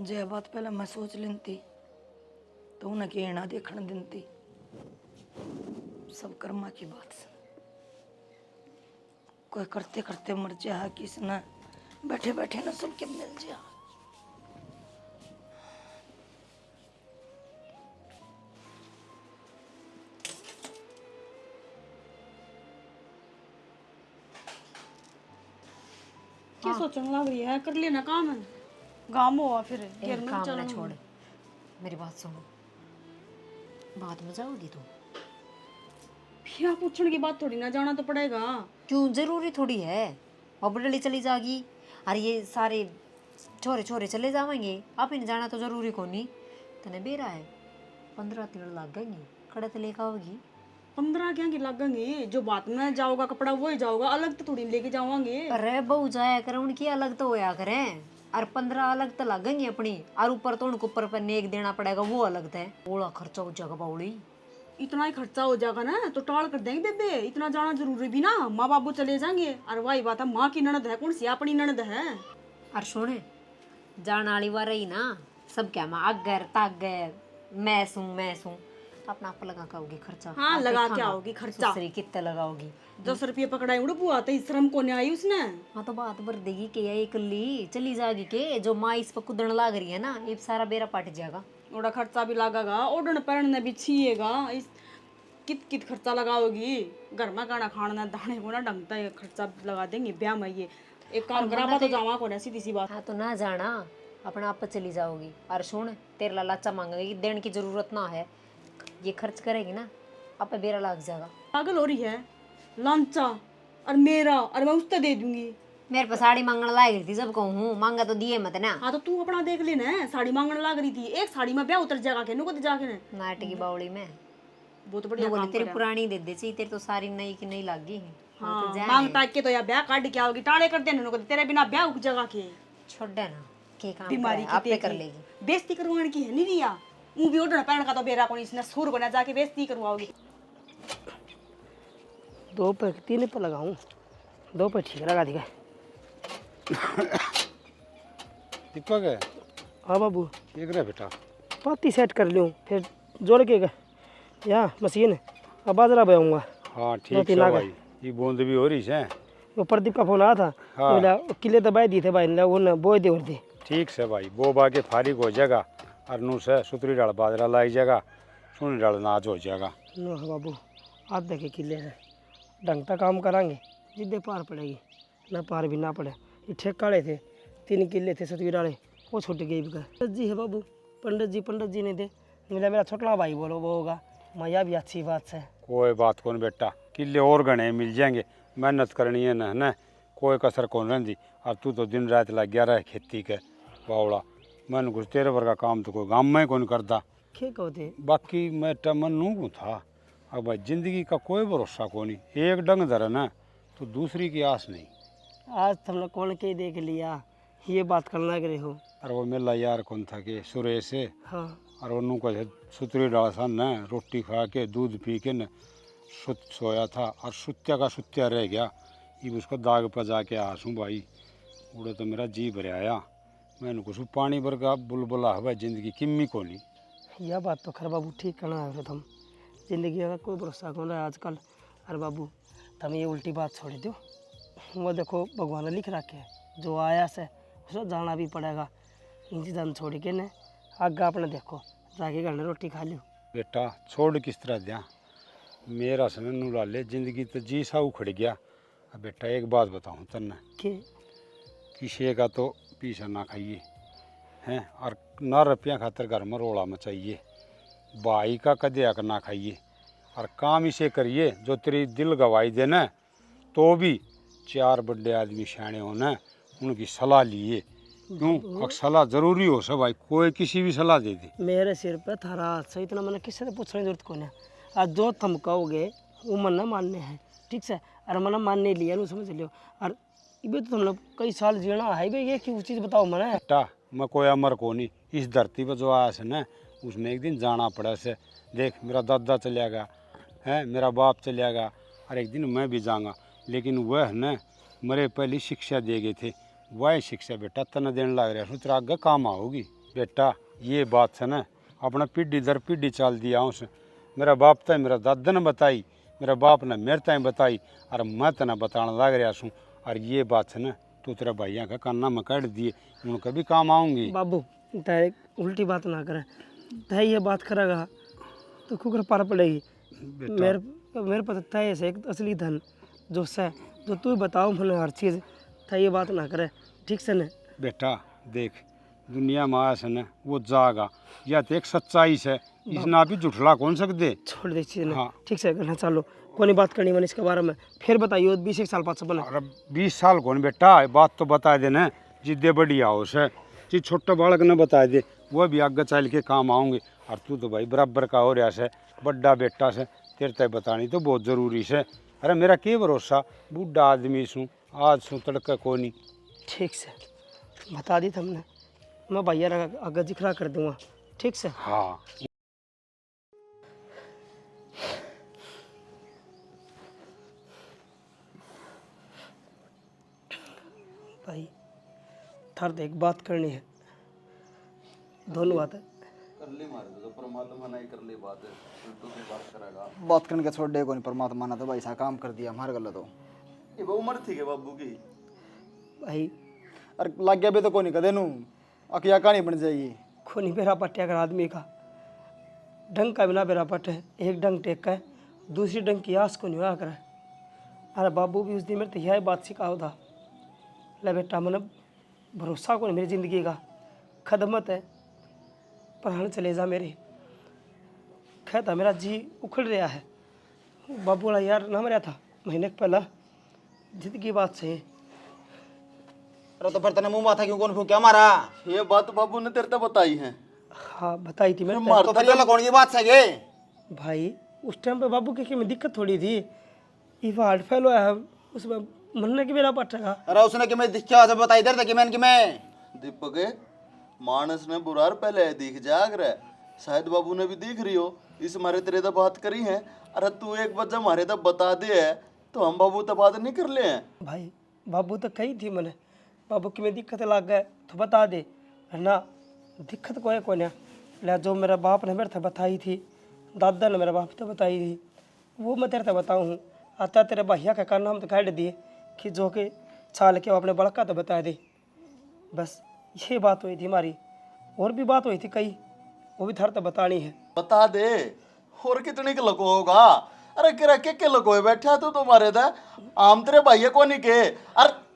जे बात पहले मैं सोच लेती तो उन्हें कहना देखने देती सब कर्मा की बात से कोई करते करते मर जा किसने बैठे बैठे ना सबके मिल जा। क्या सोचने लग रही है कर लेना काम है गाम हुआ फिर घेर में काम चलो ना छोड़ मेरी बात सुनो बात में जाओगी तू क्या पूछने की बात थोड़ी ना जाना तो पड़ेगा। क्यों जरूरी थोड़ी है अब डली चली जागी और ये सारे छोरे छोरे चले जाएंगे आप ही जाना तो जरूरी को नहीं तने बेरा है 15 तीन लग गएंगे खड़े तो लेकर आओगी 15 क्या की लगेंगे जो बात में जाओगा कपड़ा वो ही जाओगा अलग तो थोड़ी लेके जाओगे। अरे बहू जाया करे उनकी अलग तो होया करें और 15 अलग तो लगेंगे अपनी और ऊपर तो उनको ऊपर पर नेक देना पड़ेगा वो अलग है बोला खर्चा हो जाएगा बाउली इतना ही खर्चा हो जाएगा ना तो टाल कर देंगे बेबे इतना जाना जरूरी भी ना माँ बाबू चले जाएंगे और वही बात है माँ की ननद है कौन सी अपनी ननद है। और सुने जाना वाली बार ही ना सब क्या माँ अगर तागर मैं सूं अपना आप लगा के आओगी खर्चा। हाँ लगा के आओगी खर्चा दूसरी कितने लगाओगी 10 रुपये पकड़ाई उड़ बुआ तो श्रम को नहीं आई उसने। हाँ तो बात भर देगी कि ये इकल्ली चली जाएगी के जो माँ इस पर कुदन लाग रही है ना ये सारा बेरा पट जाएगा ओड़ा खर्चा भी लगेगा ओढ़न पहनने भी छिएगा इस कित कित खर्चा लगाओगी घर में खाना खाना दाने को ना ढंगता है खर्चा लगा देंगे ब्याह में ये एक काम करा तो जावा को ना सीधी सी बात। हाँ तो ना जाना अपना आप चली जाओगी और सुन तेरे ला लाचा मांगेगी देने की जरूरत ना है ये खर्च करेगी ना आप बेरा लग जाएगा। पागल हो रही है लांचा और मेरा और मैं उससे दे दूंगी। मेरे पास साड़ी मांगने लाग रही थी जब कहूँ मांगा तो दिए मत ना। हाँ तो तू अपना देख लेना साड़ी मांगने लग रही थी एक साड़ी में ब्याह उतर जाएगा के नुको जाके ने नाट की बावड़ी में बहुत बढ़िया बोले काम तेरी करा। पुरानी दे दे चाहिए तेरी तो सारी नई की नई लागी है। हाँ मांग ताक के तो या ब्याह काट के आओगी, टाले कर देने को तेरे बिना ब्याह उग जगह के छोड़ दे ना, के काम बीमारी करे, आपे की कर लेगी। बेइज्जती करवाने की है नहीं रिया, ऊ भी ओढ़ना पहन का तो बेरा कोनी इसने सुर बना जाके बेइज्जती करवाओगी। 2 पे 3 पे लगाऊं, 2 पे ठीक लगा दिया। दीपक है हाँ बाबू, एक रहे बेटा, पाती सेट कर लूँ फिर जोड़ के यहाँ मशीन अब बाजरा बजाऊंगा। हाँ ठीक है भाई, ये बूंद भी हो रही है। वो प्रदीप का फोन आया था, हाँ। बोला किले तो बाय दिए थे भाई ने, वो न बोए दे और दे। ठीक से भाई, बो बा के फारिग हो जाएगा और नू से सुतरी डाल बाजरा लाई जाएगा, सुनी डाल नाच हो जाएगा। नो हाँ बाबू, आप देखे किले से ढंग का काम करांगे, जिद्दे पार पड़ेगी, ना पार भी ना पड़े। ये ठेकाड़े थे, 3 किले थे सतवी डाले, वो छूट गई भी। पंडित जी है बाबू, पंडित जी ने दे मिला, मेरा छोटा भाई बोलो वो होगा, मैया भी अच्छी बात से। कोई बात कौन बेटा, किले और गणे मिल जाएंगे, मेहनत करनी है ना, कोई कसर कौन रही। और तू तो दिन रात लग गया रहा खेती के बावड़ा, मन कुछ तेरे वर्गा काम तो कोई गाँव में कौन करता। क्या कहते बाकी मैं टमन नू था, अब भाई जिंदगी का कोई भरोसा को नहीं, एक डंग धर ना तो दूसरी की आस नहीं। आज तुमने कौन के देख लिया, ये बात करना करे हो। और वो मेला यार कौन था कि सुरेश से, हाँ और उन्हों को सुतरी डाल सा न रोटी खा के दूध पी के न सोया था, और सुत्या का सुत्या रह गया। ये उसको दाग पर जाके आसूँ भाई, उड़े तो मेरा जी भर आया। मैंने कुछ पानी भर का बुलबुला हवा जिंदगी किम्मी को नहीं। यह बात तो खैर बाबू ठीक कहना है तुम, जिंदगी का कोई भरोसा कौन रहा है आजकल। अरे बाबू तुम ये उल्टी बात छोड़ दो, वो देखो भगवान ने लिख रखे है, जो आया से उसे जाना भी पड़ेगा। इंची धन छोड़ के न आगे अपने देखो, जाके घर में रोटी खा लियो। बेटा छोड़ किस तरह दिया, मेरा समय नू लाले जिंदगी तो जी सा उखड़ गया। अब बेटा एक बात बताऊँ तन्ने, कि किसी का तो पीछा ना खाइए हैं, और ना रुपया खातर घर में रोड़ा मचाइए, भाई का कदे ना खाइए, और काम इसे करिए जो तेरी दिल गवाही दे न, तो भी 4 बड़े आदमी सियाने हो न, उनकी सलाह लिए। क्यों अब सलाह जरूरी हो सब भाई, कोई किसी भी सलाह दे दे। मेरे सिर पे थारा हाथ से इतना मैंने किसी से पूछने की जरूरत कौन है। आज जो तुम कहोगे वो मन ना मानने हैं, ठीक से, और मन मानने लिया नहीं समझ लियो। और ये तो तुम लोग कई साल जीना है भाई, ये क्यों चीज़ बताओ मैंने। बेटा मैं कोई अमर को नहीं, इस धरती पर जो आया से न उसने एक दिन जाना पड़ा से। देख मेरा दादा चलेगा है, मेरा बाप चलेगा, और एक दिन मैं भी जाऊँगा, लेकिन वह न मेरे पहली शिक्षा दे गए थे, वह शिक्षा बेटा तना देने लग रहा है, तेरा आगे काम आओगी। बेटा ये बात से न अपना पीढ़ी दर पीढ़ी चल दिया उस, मेरा बाप तय मेरा दादा ने बताई, मेरा बाप ने मेरे तय बताई, और मैं तना बताने लग रहा हूँ। और ये बात है न तू तेरा भैया का काना में काट दिए, उनका भी काम आऊँगी। बाबू तय उल्टी बात ना करे, तय ये बात करेगा तो कुकर पार पड़ेगी। मेरे पास तय से एक असली धन जो से, जो तू बताओ मैंने हर चीज़, तय ये बात ना करे, ठीक से न। बेटा देख दुनिया में आया से न वो जागा, या तो एक सच्चाई से इसना भी जुठला कौन सकते। छोड़ दे चीज़ हाँ। ठीक से कहना चालो, कोई बात करनी मैंने इसके बारे में, फिर बताइए 20 साल पाँच बना। अरे 20 साल कौन बेटा, बात तो बता दे न, जिद्दे बढ़िया हो से, जी छोटा बालक ने बता दे, वह भी आगे चल के काम आऊँगे। और तू तो भाई बराबर का हो रहा से, बड्डा बेटा से, तेरे तय बतानी तो बहुत ज़रूरी से। अरे मेरा के भरोसा, बूढ़ा आदमी सूँ, आज सूँ तड़का को नहीं। ठीक से बता दी तुमने, मैं भैया आगे जिक्रा कर दूंगा, ठीक से। हाँ भाई थार तो एक बात करनी है, दोनों बात है। कर ली मारे तो परमात्मा नहीं कर ली बात है, तो बात करेगा। बात करने के छोड़ दे कोई परमात्मा ने तो भाई सा काम कर दिया हमारे गलत हो। ये वो उम्र थी के बाबू की, भाई अरे लग गया भी तो कोई नहीं कदे नू अकिया कहानी बन जाएगी। खूनी बेरा पट्टिया कर आदमी का डंग का बिना बेरा पट है, एक डंग टेक का है, दूसरी डंग की आस को नहीं हुआ करे। अरे बाबू भी उस दिन मेरे तो यह बात सिखाओ था, ले बेटा मैंने भरोसा को नहीं मेरी ज़िंदगी का, खदमत है प्राण चले जा मेरे। कहता मेरा जी उखड़ रहा है, बाबू वाला यार ना मरा था महीने पहला, जिंदगी बात सही। अरे तो फिर तने मुंह माथा क्यों कौन फूंका मारा? ये बात बाबू ने तेरे तो बताई है। हाँ बताई थी मैंने। तो फिर ये कौन की बात सही है? भाई उस टाइम पे बाबू के में दिक्कत थोड़ी थी, ये हार्ट फेल हुआ है उसमें मरने की मेरा पटेगा। अरे उसने कि मैं दिखा से बता इधर कि मैं दीपक मानस ने बुरार पहले दिख जाग रहा है, शायद बाबू ने भी दिख रही हो, इस मारे तेरे तो बात करी है। अरे तू एक बार जब हमारे तो बता दे है तो हम बाबू तो बात नहीं कर ले हैं। भाई बाबू तो कही थी मैंने, बाबू की में दिक्कत लग गए तो बता दे, है ना। दिक्कत कोई को ना ले, जो मेरा बाप ने मेरे से बताई थी, दादा ने मेरा बाप तो बताई थी, वो मैं तेरे से बताऊँ हूँ। आता तेरे भैया का नाम तो काट दिए कि जो कि छाल के वो अपने बड़का तो बता दे। बस ये बात हुई थी हमारी, और भी बात हुई थी कई, वो भी थार तो बतानी है। बता दे और कितने के लको होगा। अरे किरा के लकोए बैठा तू तुम्हारे था आम तेरे भाई को नहीं के। अरे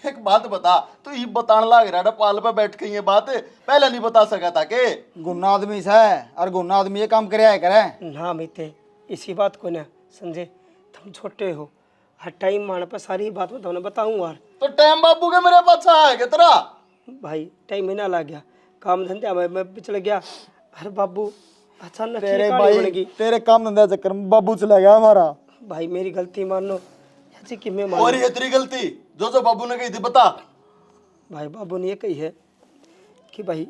एक बात बता, तू ये बताने लग रहा पाल पे बैठ के ये बात पहले नहीं बता सका था के। गुन्ना आदमी से और गुन्ना आदमी ये काम करे करे ना मिते इसी बात को ना समझे, तुम छोटे हो, हर टाइम मान पर सारी बात बताओ बताऊँ यार। तो टाइम बाबू के मेरे पास आएगा तेरा भाई टाइम ही ना लग गया, काम धंधे में पिछड़ गया। अरे बाबू अचानक ये तेरे कहानी बन भाई गई। तेरे काम धंधे चक्कर में बाबू चला गया हमारा। भाई मेरी गलती मान लो ऐसी कि मैं और मान। ये तेरी गलती जो बाबू ने कही थी बता। भाई बाबू ने ये कही है कि भाई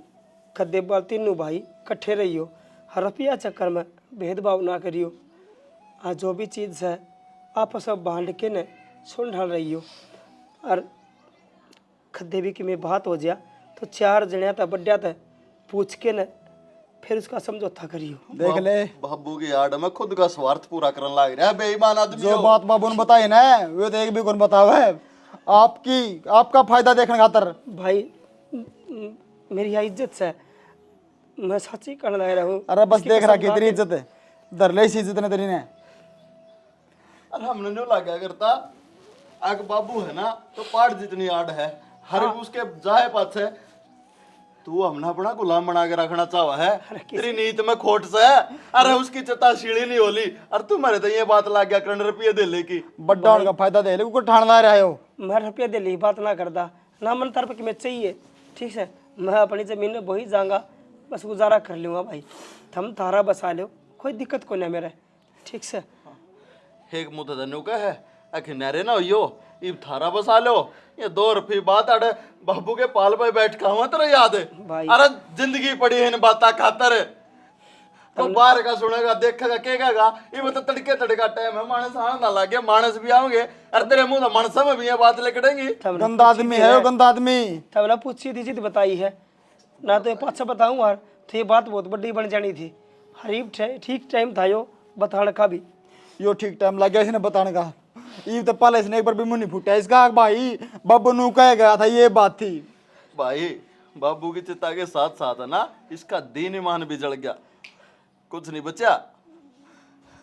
कदे बाल तीनों भाई इकट्ठे रहियो, हर रुपया चक्कर में भेदभाव ना करियो, आज जो भी चीज़ है आपस में बांट के न सुन ढाल रही हो। और खद्दे भी कि मैं बात हो जाया तो 4 जणिया था बढ़िया था पूछ के न फिर उसका समझौता करियो। देख ले बाबू की आड़ में खुद का स्वार्थ पूरा करने लग रहा है बेईमान आदमी। जो बात बाबू ने बताई ना वो तो एक भी कौन बतावे, आपका फायदा देखने खातर। भाई मेरी यहाँ इज्जत से मैं सच ही कहने लग रहा हूँ। अरे बस देख रहा कितनी इज्जत है, धर ले इसी इज्जत ने तेरी ने। अरे हमने जो लगा करता आग बाबू है ना तो पाड़ जितनी आड़ है हर उसके जाए पास है। तू हमने अपना गुलाम बना के रखना चाहा है, तेरी नीत में खोट से है। अरे उसकी चता सीढ़ी नहीं होली और तुम्हारे तो ये बात लग गया करोड़ रुपये दे ले की बड्डा उनका फायदा दे ले को ठाणदा रहे हो। मैं रुपया दे ली बात ना करता ना, मन तरफ की मैं चाहिए ठीक है, मैं अपनी ज़मीन में वही जाऊँगा, बस गुजारा कर लूँगा भाई, तुम तारा बसा लो, कोई दिक्कत को नहीं मेरे ठीक से। एक मुतदनु का है आखिर नरे ना हो इब थारा बसा लो, ये 2 रुपये बात अड़े बाबू के पाल पे बैठ का हुआ तेरा याद है भाई। अरे जिंदगी पड़ी है इन बाता खातर तो बाहर का सुनेगा देखेगा केगा ये बता तड़के तड़का टाइम है मानस आने ना लगे मानस भी आओगे अरे तेरे मुंह मनसा में भी ये बात लेकड़ेंगी। गंदा आदमी है वो गंदा आदमी। तब ना पूछी थी जिद बताई है ना तो ये पाँच बताऊँ यार तो ये बात बहुत बड़ी बन जानी थी। हरीब ठीक टाइम था यो बताने का भी, यो ठीक टाइम लग गया इसने बताने का। ये तो पहले इसने एक बार भी मुंह नहीं फूटा इसका, भाई बाबू नू कह गया था ये बात थी। भाई बाबू की चिता के साथ साथ है ना इसका दीन ईमान भी जल गया, कुछ नहीं बचा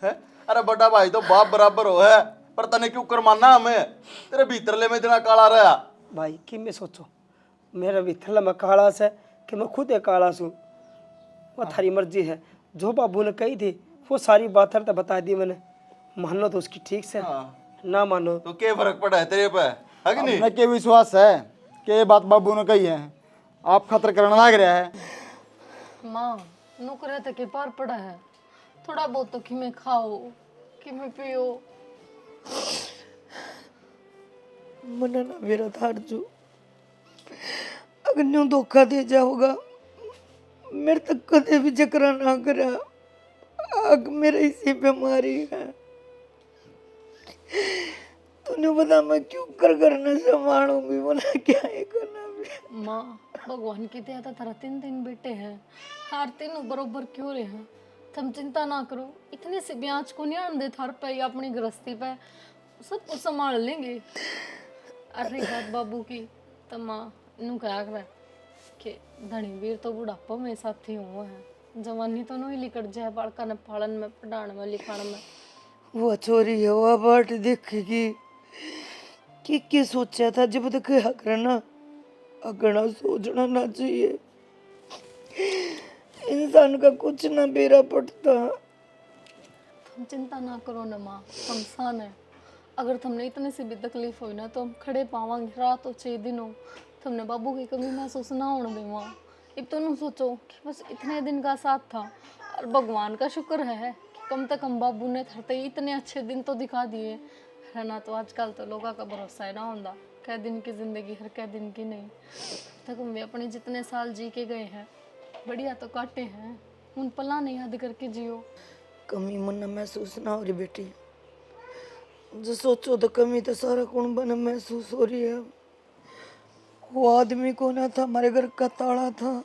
है। अरे बड़ा भाई तो बाप बराबर हो है पर तने क्यों कर मानना हमें, तेरे भीतरले में इतना काला रहा। भाई कि मैं सोचो मेरा भी थला में काला से कि मैं खुद एक काला सूँ, वो थारी मर्जी है। जो बाबू ने कही थी वो सारी बात तो बता दी मैंने, मानो तो उसकी ठीक से ना मानो तो क्या फर्क पड़ा है तेरे पे है कि नहीं। अपने के विश्वास है कि ये बात बाबू ने कही है, आप खतर करने लग रहा है। माँ नुकरे तक के पार पड़ा है, थोड़ा बहुत तो कि मैं खाओ कि मैं पियो। मना ना मेरा थार जो अगर न्यू धोखा दे जाओगा मेरे तक कदे भी जकरा ना करा, अग मेरे इसी बीमारी है तूने बता मैं क्यों कर न संभालूंगी, बोला क्या है करना भी। माँ भगवान की दया था तारा 3 बेटे हैं, हर तीनों बरोबर क्यों रहे हैं। तुम चिंता ना करो, इतने से ब्याज को नहीं आन दे थार पे या अपनी गृहस्थी पे, सब कुछ संभाल लेंगे। अरे बात बाबू की तो माँ नू क्या कर कि धनी वीर तो बुढ़ापा में साथी हुआ है, जवानी तो नहीं लिकट जाए बाड़का ने पालन में पढ़ाने में लिखाने में। वो छोरी है वो बाट देखेगी कि सोचा था जब तक क्या करना अगना सोचना ना चाहिए, इंसान का कुछ ना बेरा पड़ता। तुम चिंता ना करो ना माँ, हम सान है। अगर तुमने इतने से भी तकलीफ हुई ना तो हम खड़े पावांगे, रात हो 6 दिन हो, तुमने बाबू की कमी महसूस ना होने दे माँ। अब तो तुम सोचो कि बस इतने दिन का साथ था और भगवान का शुक्र है कि कम से कम बाबू ने थरते इतने अच्छे दिन तो दिखा दिए, रहना तो आजकल तो लोगों का भरोसा है ना होंदा, कै दिन की जिंदगी हर कै दिन की नहीं। तक हम भी अपने जितने साल जी के गए हैं बढ़िया तो काटे हैं, उन पला नहीं याद करके जियो। कमी मन महसूस ना हो रही बेटी, जो सोचो तो कमी तो सारा कौन बन महसूस हो रही है। वो आदमी कौन था, हमारे घर का ताला था,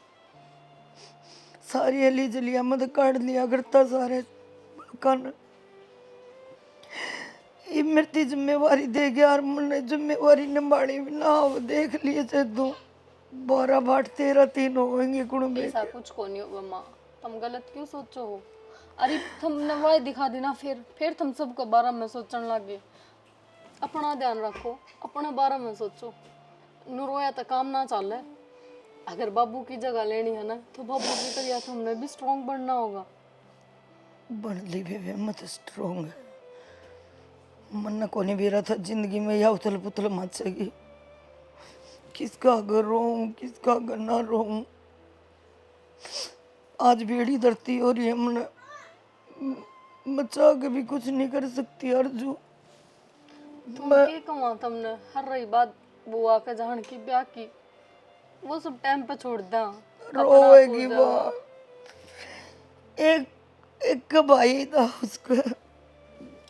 सारी अली जलिया मत काट लिया करता सारे कान। ये मेरी जिम्मेवारी दे गया और मैंने जिम्मेवारी निभानी भी ना हो, देख लिए से दो 12 बाट 13 3 होंगे कुण ऐसा कुछ को नहीं हो मम्मा, तुम गलत क्यों सोचो हो। अरे तुमने वाई दिखा दी ना, फिर तुम सबको बारे में सोचने लगे। अपना ध्यान रखो, अपने बारे में सोचो। नु रोया तो काम ना चल। अगर बाबू की जगह लेनी है ना तो बाबू की तरह तुमने भी स्ट्रॉन्ग बनना होगा। बन ली वे मत स्ट्रोंग, मन को नहीं भी रहा था जिंदगी में या उथल पुथल मचेगी, किसका अगर रोऊं किसका अगर ना रोऊं। आज बेड़ी धरती हो रही है, मन बचा के भी कुछ नहीं कर सकती अर्जू। तुम के कमा तुमने हर रही बात बुआ के जान की ब्याह की, वो सब टाइम पे छोड़ दा। रोएगी वो, एक भाई था उसका,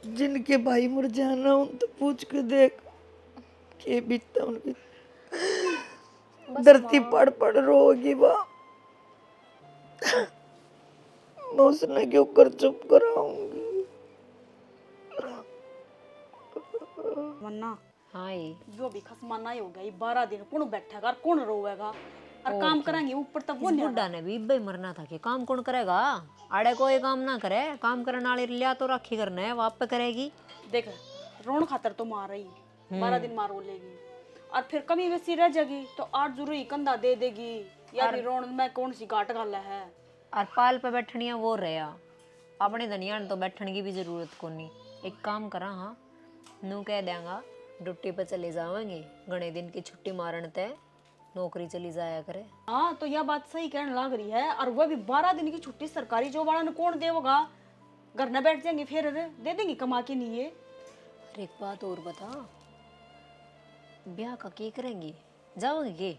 जिनके भाई मर जाना उन तो पूछ के देख के बीतता उनकी, धरती पड़ पड़ रोगी वह। मैं उसने क्यों कर चुप कराऊंगी। वरना हाँ ये जो भी खसमाना ही हो गया, ये 12 दिन कौन बैठेगा और कौन रोएगा और काम करेंगे ऊपर तक वो नहीं। बुढ़ा ने भी भाई मरना था कि काम कौन करेगा, आड़े कोई काम ना करे, काम करने वाले लिया तो राखी करना है, वाप पे करेगी। देख रोन खातर तो मार रही 12 दिन मार लेगी और फिर कमी वैसी रह जाएगी तो 8 जरूरी कंधा दे देगी, या भी रोन में कौन सी गाट गाला है। और पाल पे बैठनिया वो रहा, अपने धनिया ने तो बैठने की भी जरूरत को नहीं। एक काम करा, हाँ नू कह देंगा ड्यूटी पे चले जाएंगे, घने दिन की छुट्टी मारन ते नौकरी चली जाया करे। हाँ तो यह बात सही कहने लग रही है, और वह भी 12 दिन की छुट्टी सरकारी जॉब वाला ने कौन देगा, घर न बैठ जाएंगे फिर दे देंगे कमा के नहीं। ये और एक बात और बता, ब्याह का क्या करेंगे, जाओगे के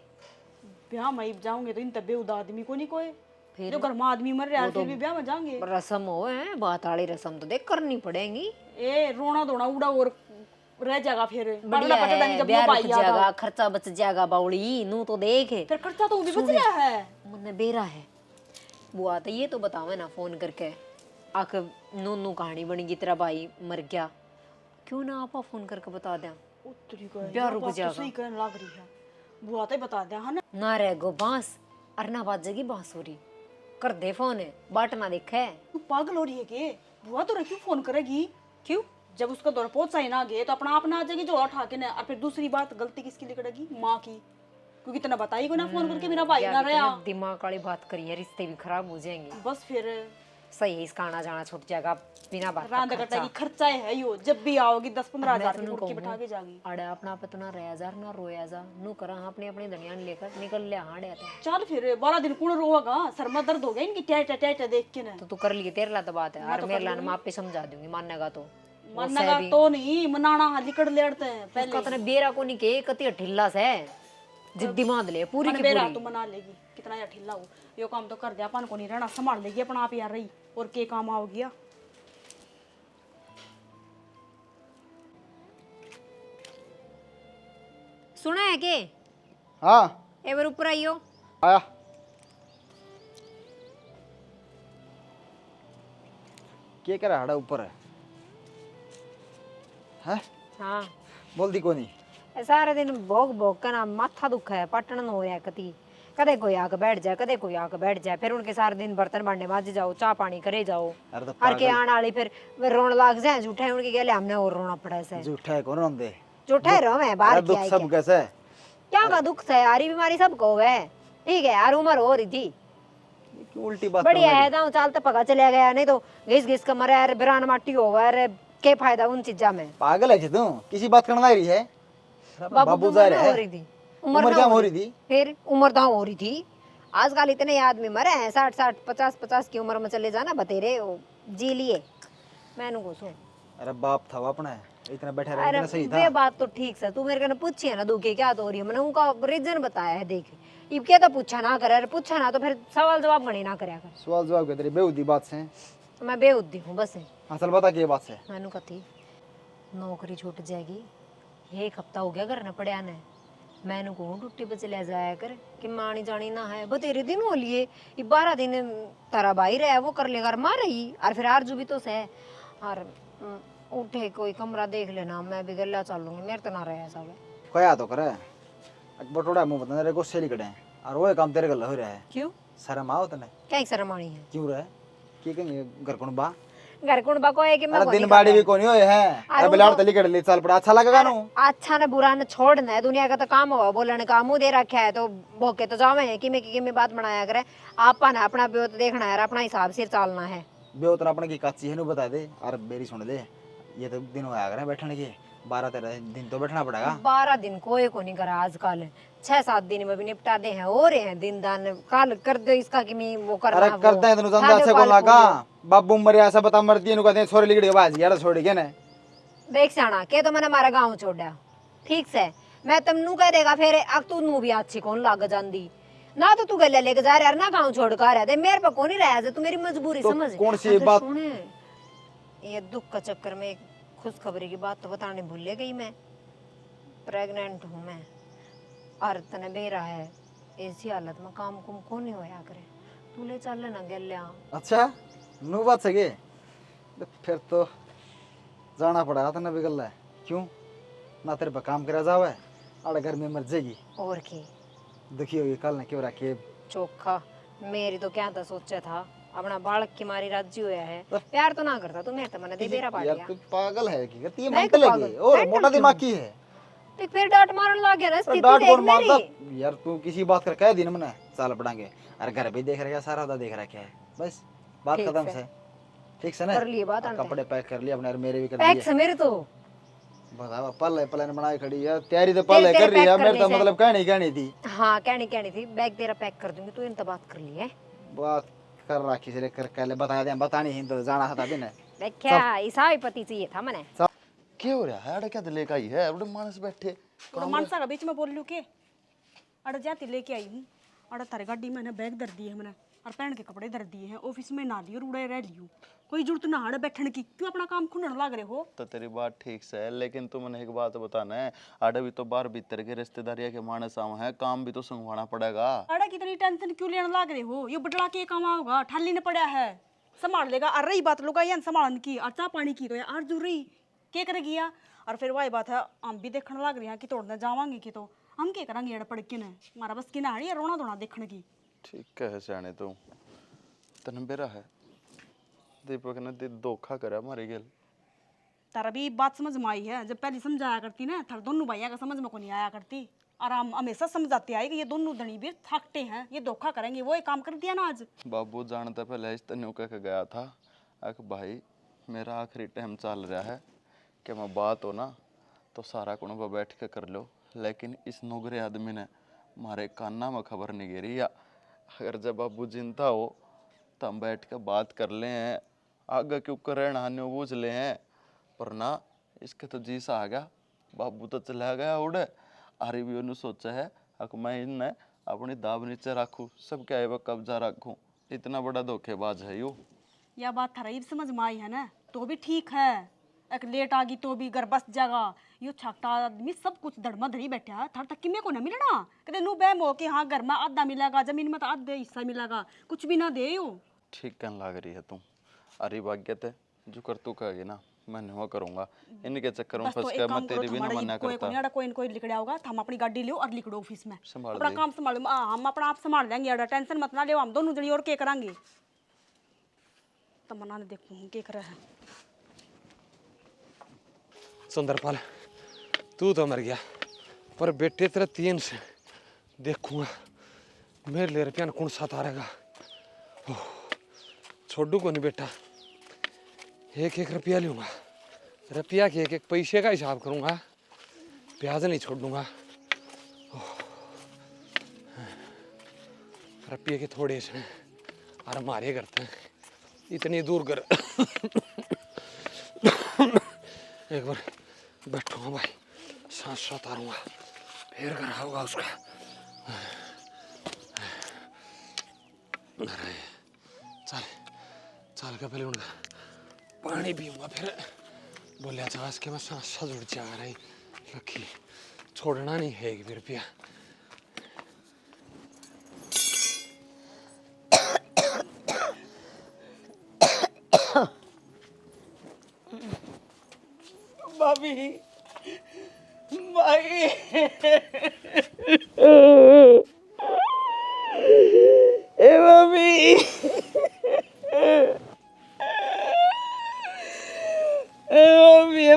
ब्याह में जाओगे तो इन तब बेउदा आदमी को नहीं कोई, फिर जो घर में आदमी मर रहा है फिर भी ब्याह में जाएंगे। रस्म हो है, बात वाली रस्म तो देख करनी पड़ेगी। ए रोना धोना उड़ा और रह जाएगा फिर बढ़िया है, ब्याह रुक जाएगा, खर्चा बच जाएगा बाउली नू तो देख। फिर खर्चा तो भी बच रहा है, मन बेरा है। बुआ तो ये तो बतावे ना फोन करके, आखिर नू कहानी बनेगी तेरा भाई मर गया, क्यों ना आपा फोन करके बता दें, ब्याह रुक जाएगा। सही कहने लग रही है, बुआ तो बता दे है ना रह गो बांस और ना बाजेगी बांसुरी, कर दे फोन बांटना देखे। तू पागल हो रही है के, बुआ तो क्यों फोन करेगी, क्यों जब उसका दौरा पहुंचा ही ना गए तो अपना आप ना आ जाएगी जो उठा के ना। और फिर दूसरी बात गलती किसकी लिखड़ेगी, माँ की, क्योंकि इतना बताई को ना फोन करके मेरा भाई ना रहा। दिमाग वाली बात करिए, रिश्ते भी खराब हो जाएंगे। बस फिर सही है, इसका आना जाना छूट जाएगा बिना बात रांद कटाई खर्चा है यो, जब भी आओगी 10-15 हजार की बिठा के जागी। अरे अपना पतना रह जा ना रोया जा, नू करा अपने अपने धनिया लेकर निकल ले हाँ डे। चल फिर 12 दिन कौन रोएगा, सर में दर्द हो गया इनकी टैट देख के ना। तो तू कर लिए, तेरे ला तो बात है, और मेरे ला मैं आप पे समझा दूंगी, मानेगा तो मानेगा तो नहीं, मनाना लिकड़ लेते हैं पहले। उसका तने बेरा को नहीं के कति ढिल्ला से जिद्दी मान ले पूरी की बेरा पूरी। तू मना लेगी, कितना या ढिल्ला हो, यो काम तो कर दे, अपन को नहीं रहना, संभाल लेगी अपना आप यार रही, और के काम आओ गया। सुना है के? हाँ एक बार ऊपर आइयो। आया। क्या कर रहा है ऊपर है? हैं? हाँ बोल दी कोनी। सारे दिन भोग भोग का ना माथा दुखा है, पटन हो या कति, कदे कोई आके बैठ जाए, कदे कोई आके बैठ जाए, फिर उनके सारे दिन बर्तन बांधने मांझे जाओ, चाय पानी करे जाओ, हर के आने वाली फिर रोन लाग जाए, झूठे उनके गले हमने और रोना पड़ा से। झूठा है कौन रोंदे? झूठे रो मैं बाहर दुख सब कैसे? क्या का दुख है, यारी बीमारी सबको है, ठीक है यार, उम्र हो रही थी, उल्टी बात बढ़िया है तो चालते पका चले गया, नहीं तो घिस घिस के मरे यार, बिरान माटी हो गया, के फायदा उन चीजा में। पागल है तू, किसी बात करने लग रही है? बाबू जा रहे हैं, उम्र क्या हो रही थी? फिर उम्र तो हो रही थी, आजकल इतने आदमी मरे हैं 60-60 50-50 की उम्र में चले जाना बतेरे जी लिए मैंने को सुन। अरे बाप था अपना इतना बैठा रहे अरे इतना सही वे था। बात तो ठीक से तू मेरे को पूछी है ना दुखी क्या तो हो रही है, मैंने उनका रीजन बताया है। देख इब क्या तो पूछा ना करे, अरे पूछा ना तो फिर सवाल जवाब गणी ना करया कर। सवाल जवाब के तेरी बेहुदी बात से। मैं बेउद्दी हूँ बस। हाँ चल बता के बात से। मैंने कथी नौकरी छूट जाएगी, एक हफ्ता हो गया घर न पड़िया ने। मैंने कहूँ टुट्टी पे चले जाया कर कि मानी जानी ना है, बतेरे दिन हो लिए, ये 12 दिन तारा भाई रहा वो कर लेगा मार रही, और फिर आरजू भी तो सह और उठे कोई कमरा देख लेना, मैं भी गला चलूंगी, मेरे तो ना रहा सब। कया तो करे बटोड़ा मुंह बता तेरे को सेली कटे और वो काम तेरे गल हो रहा है। क्यों शर्म आओ तने? क्या शर्म आनी है? क्यों रहे की कहीं घर कौन बा? घर कौन बा को है कि मैं अरे दिन बाड़ी भी कोनी होए है। अरे बिलाड़ तली कट ली चल पड़ा अच्छा लगेगा नु। अच्छा न बुरा न छोड़ना है, दुनिया का तो काम हुआ बोलने का मुंह दे रखा है तो भोके तो जावे है कि मैं बात बनाया करे। आपा ने अपना ब्योत देखना है, अपना हिसाब से चलना है। ब्योत अपने की कच्ची है नु बता दे। और मेरी सुन दे, ये तो दिन होया करे बैठने के 12-13 दिन तो बैठना पड़ेगा। 12 दिन कोई को नहीं करा आजकल, 6-7 दिन में भी निपटा दे हैं, हो रहे हैं दिन दान कल कर दो इसका कि मैं वो करना। अरे करते हैं तनु समझा अच्छा कौन लगा बाबू मरे ऐसा बता मरती नु कहते छोरी लिगड़ी बाज यार छोड़ के ने देख साना के तो मैंने हमारा गांव छोड़ा ठीक से, मैं तुमनु कह देगा फिर अब तू नु भी अच्छी कौन लाग जांदी ना, तो तू गले लेके जा रहा ना गांव छोड़ कर दे, मेरे पे कौन ही रहा, तू मेरी मजबूरी तो समझ। कौन सी बात? ये दुख का चक्कर में खुशखबरी की बात तो बताने भूल गई, मैं प्रेग्नेंट हूँ मैं, और तने बेरा है, ऐसी हालत में काम कुम कौन नहीं होया करे, तू ले चल ना गल्या। अच्छा नु बात सके फिर तो जाना पड़ेगा तने भी गल है। क्यों ना तेरे पे काम करा जावे अरे घर में मर जाएगी और की दुखी होगी कल ने क्यों रखे चोखा। मेरी तो क्या था सोचा था अपना बालक की मारी राजी होया है, प्यार तो ना करता तू मेरे तो मन दे बेरा पाड़ यार गया। तू पागल है कि करती है मैं मेंटल तो है पागल, और mental मोटा क्यों? दिमाग की है। तो फिर डांट मारने लग गया ना, स्थिति डांट देख कौन मारता मेरी। यार तू किसी बात कर कह दी ना मैंने साल पढ़ाएंगे अरे घर भी देख रहा सारा देख रखा है बस बात ठीक खत्म से। से ठीक से ना कर लिए बात अंत है। कपड़े पैक कर लिए अपने और मेरे भी कर पैक दिए से मेरे तो बताओ पल प्लान बनाई खड़ी है तैयारी तो पल तेरे कर रही है पैक मेरे तो करने से। मतलब कहनी थी हाँ कहनी थी, बैग तेरा पैक कर दूंगी, तू इनसे बात कर ली है। बात कर रखी से लेकर कल बता दे बतानी ही तो जाना था बिना क्या ईसाई पति चाहिए था मैंने। क्या हो रहा है अरे क्या लेके आई है बड़े मानस बैठे और मानसा का बीच में बोल लू के अड़ जाती लेके आई हूँ, अड़ तारे गाड़ी में बैग धर दिए है मैंने और पहन के कपड़े धर दिए हैं, ऑफिस में ना लियो उड़े रह लियो, कोई जरूरत ना हड़ बैठने की, क्यों अपना काम खुंडन लग रहे हो। तो तेरी बात ठीक से है लेकिन तू मैंने एक बात बताना है आड़े भी तो बाहर भीतर के रिश्तेदारियां के मानस आवा है काम भी तो संगवाना पड़ेगा। अड़ा कितनी टेंशन क्यों लेने लग रहे हो, ये बटला के काम होगा ठाली ने पड़ा है संभाल लेगा। और रही बात लोग संभालन की और चाह पानी की तो यार जरूरी क्या करेगी यार। और फिर वही बात है हम भी देखने लग रहे हैं कि तोड़ने जावांगे कि तो हम क्या करेंगे यार पड़ के ने हमारा बस की ना है रोना धोना देखने की। ठीक है सियाने तू तन बेरा है दीपक ने दे धोखा करा हमारे गेल तारा भी बात समझ में आई है, जब पहले समझाया करती ना थार दोनों भाइयों का समझ में को नहीं आया करती, और हम हमेशा समझाते आए कि ये दोनों धनी भी थकते हैं, ये धोखा करेंगे, वो एक काम कर दिया ना आज। बाबू जानता पहले इस तन्यू कह के गया था अक भाई मेरा आखिरी टाइम चल रहा है कि मैं बात हो ना तो सारा कुण पर बैठ के कर लो, लेकिन इस नुगरे आदमी ने मारे काना में खबर नहीं गिरी या अगर जब बाबू जिंदा हो तो हम बैठ के बात कर ले हैं आगे क्यों कर हानि बूझ ले हैं, पर ना इसके तो जी सा आ गया बाबू तो चला गया उड़े अरे भी उन्होंने सोचा है अक मैं इन्हें अपनी दाब नीचे रखूँ सब क्या है कब्जा रखूँ, इतना बड़ा धोखेबाज है यू। यह बात थारा ये समझ में आई है ना तो भी ठीक है, एक लेट आ गई तो भी घर बस जागा, यो छाटा आदमी सब कुछ धड़मा धड़ी बैठा है थार तक किमे को ना मिलना कहते नू बैम हो कि हाँ घर में आधा मिलेगा जमीन में तो आधा हिस्सा मिलेगा कुछ भी ना दे यो। ठीक कहने लग रही है तुम अरे भाग्य थे जो कर तू कहेगी ना मैं नहीं करूंगा इनके चक्कर में बस तो फंस एक गया काम मैं करो तेरी भी ना तुम्हारा मना ये कोई करता कोई लिखड़ा होगा तो हम अपनी गाड़ी लियो और लिखड़ो ऑफिस में संभाल अपना दे। काम संभालो हम अपना आप संभाल लेंगे यार टेंशन मत ना लियो, हम दोनों जनी और क्या करेंगे तमन्ना ने देखूं क्या कर रहा है। सुंदरपाल तू तो मर गया पर बेटे तेरे 3 से देखूंगा मेरे लिए रुपया कौन सा तारेगा, छोड़ू को नहीं बेटा, 1-1 रुपया लूँगा, रुपया के 1-1 पैसे का हिसाब करूँगा, ब्याज नहीं छोड़ दूँगा। रुपये के थोड़े से और हमारे करते हैं इतनी दूर कर एक बार बैठूंगा भाई, सांस उतारूंगा, फिर घर होगा उसका। अरे चल चल के पहले उनका पानी पीऊंगा, फिर बोलिया चास के मैं सांस जुड़ जा रही रखी, छोड़ना नहीं है एक भी रुपया। भाभी भाई ए भाभी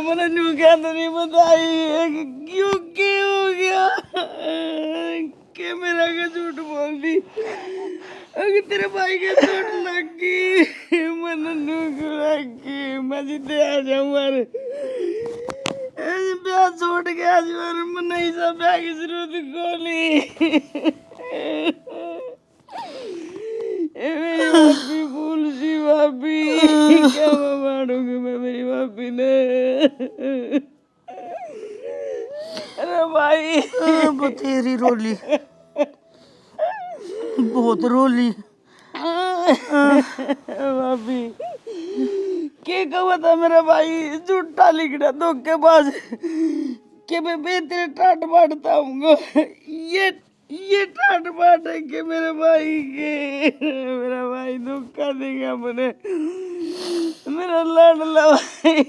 मैंने न्यू क्या तो नहीं बताई क्यों क्या हो गया कि मेरा के झूठ बोल दी अगर तेरे भाई के चोट लग गई मैंने न्यू क्यों लग गई मैं सीधे आ जाऊँ ब्याह छोड़ के आज मैं नहीं सब ब्याह की जरूरत खोली मेरी भाभी भूल सी भाभी क्या मैं मारूंगी मैं मेरी भाभी ने अरे भाई वो तेरी रोली बहुत रोली भाभी के कहा था मेरा भाई झूठा लिख रहा धोखेबाज के मैं तेरे टाट बांटता हूँ ये टाट बाट है कि मेरे भाई के मेरा भाई धोखा देगा मुझे मेरा लाडला भाई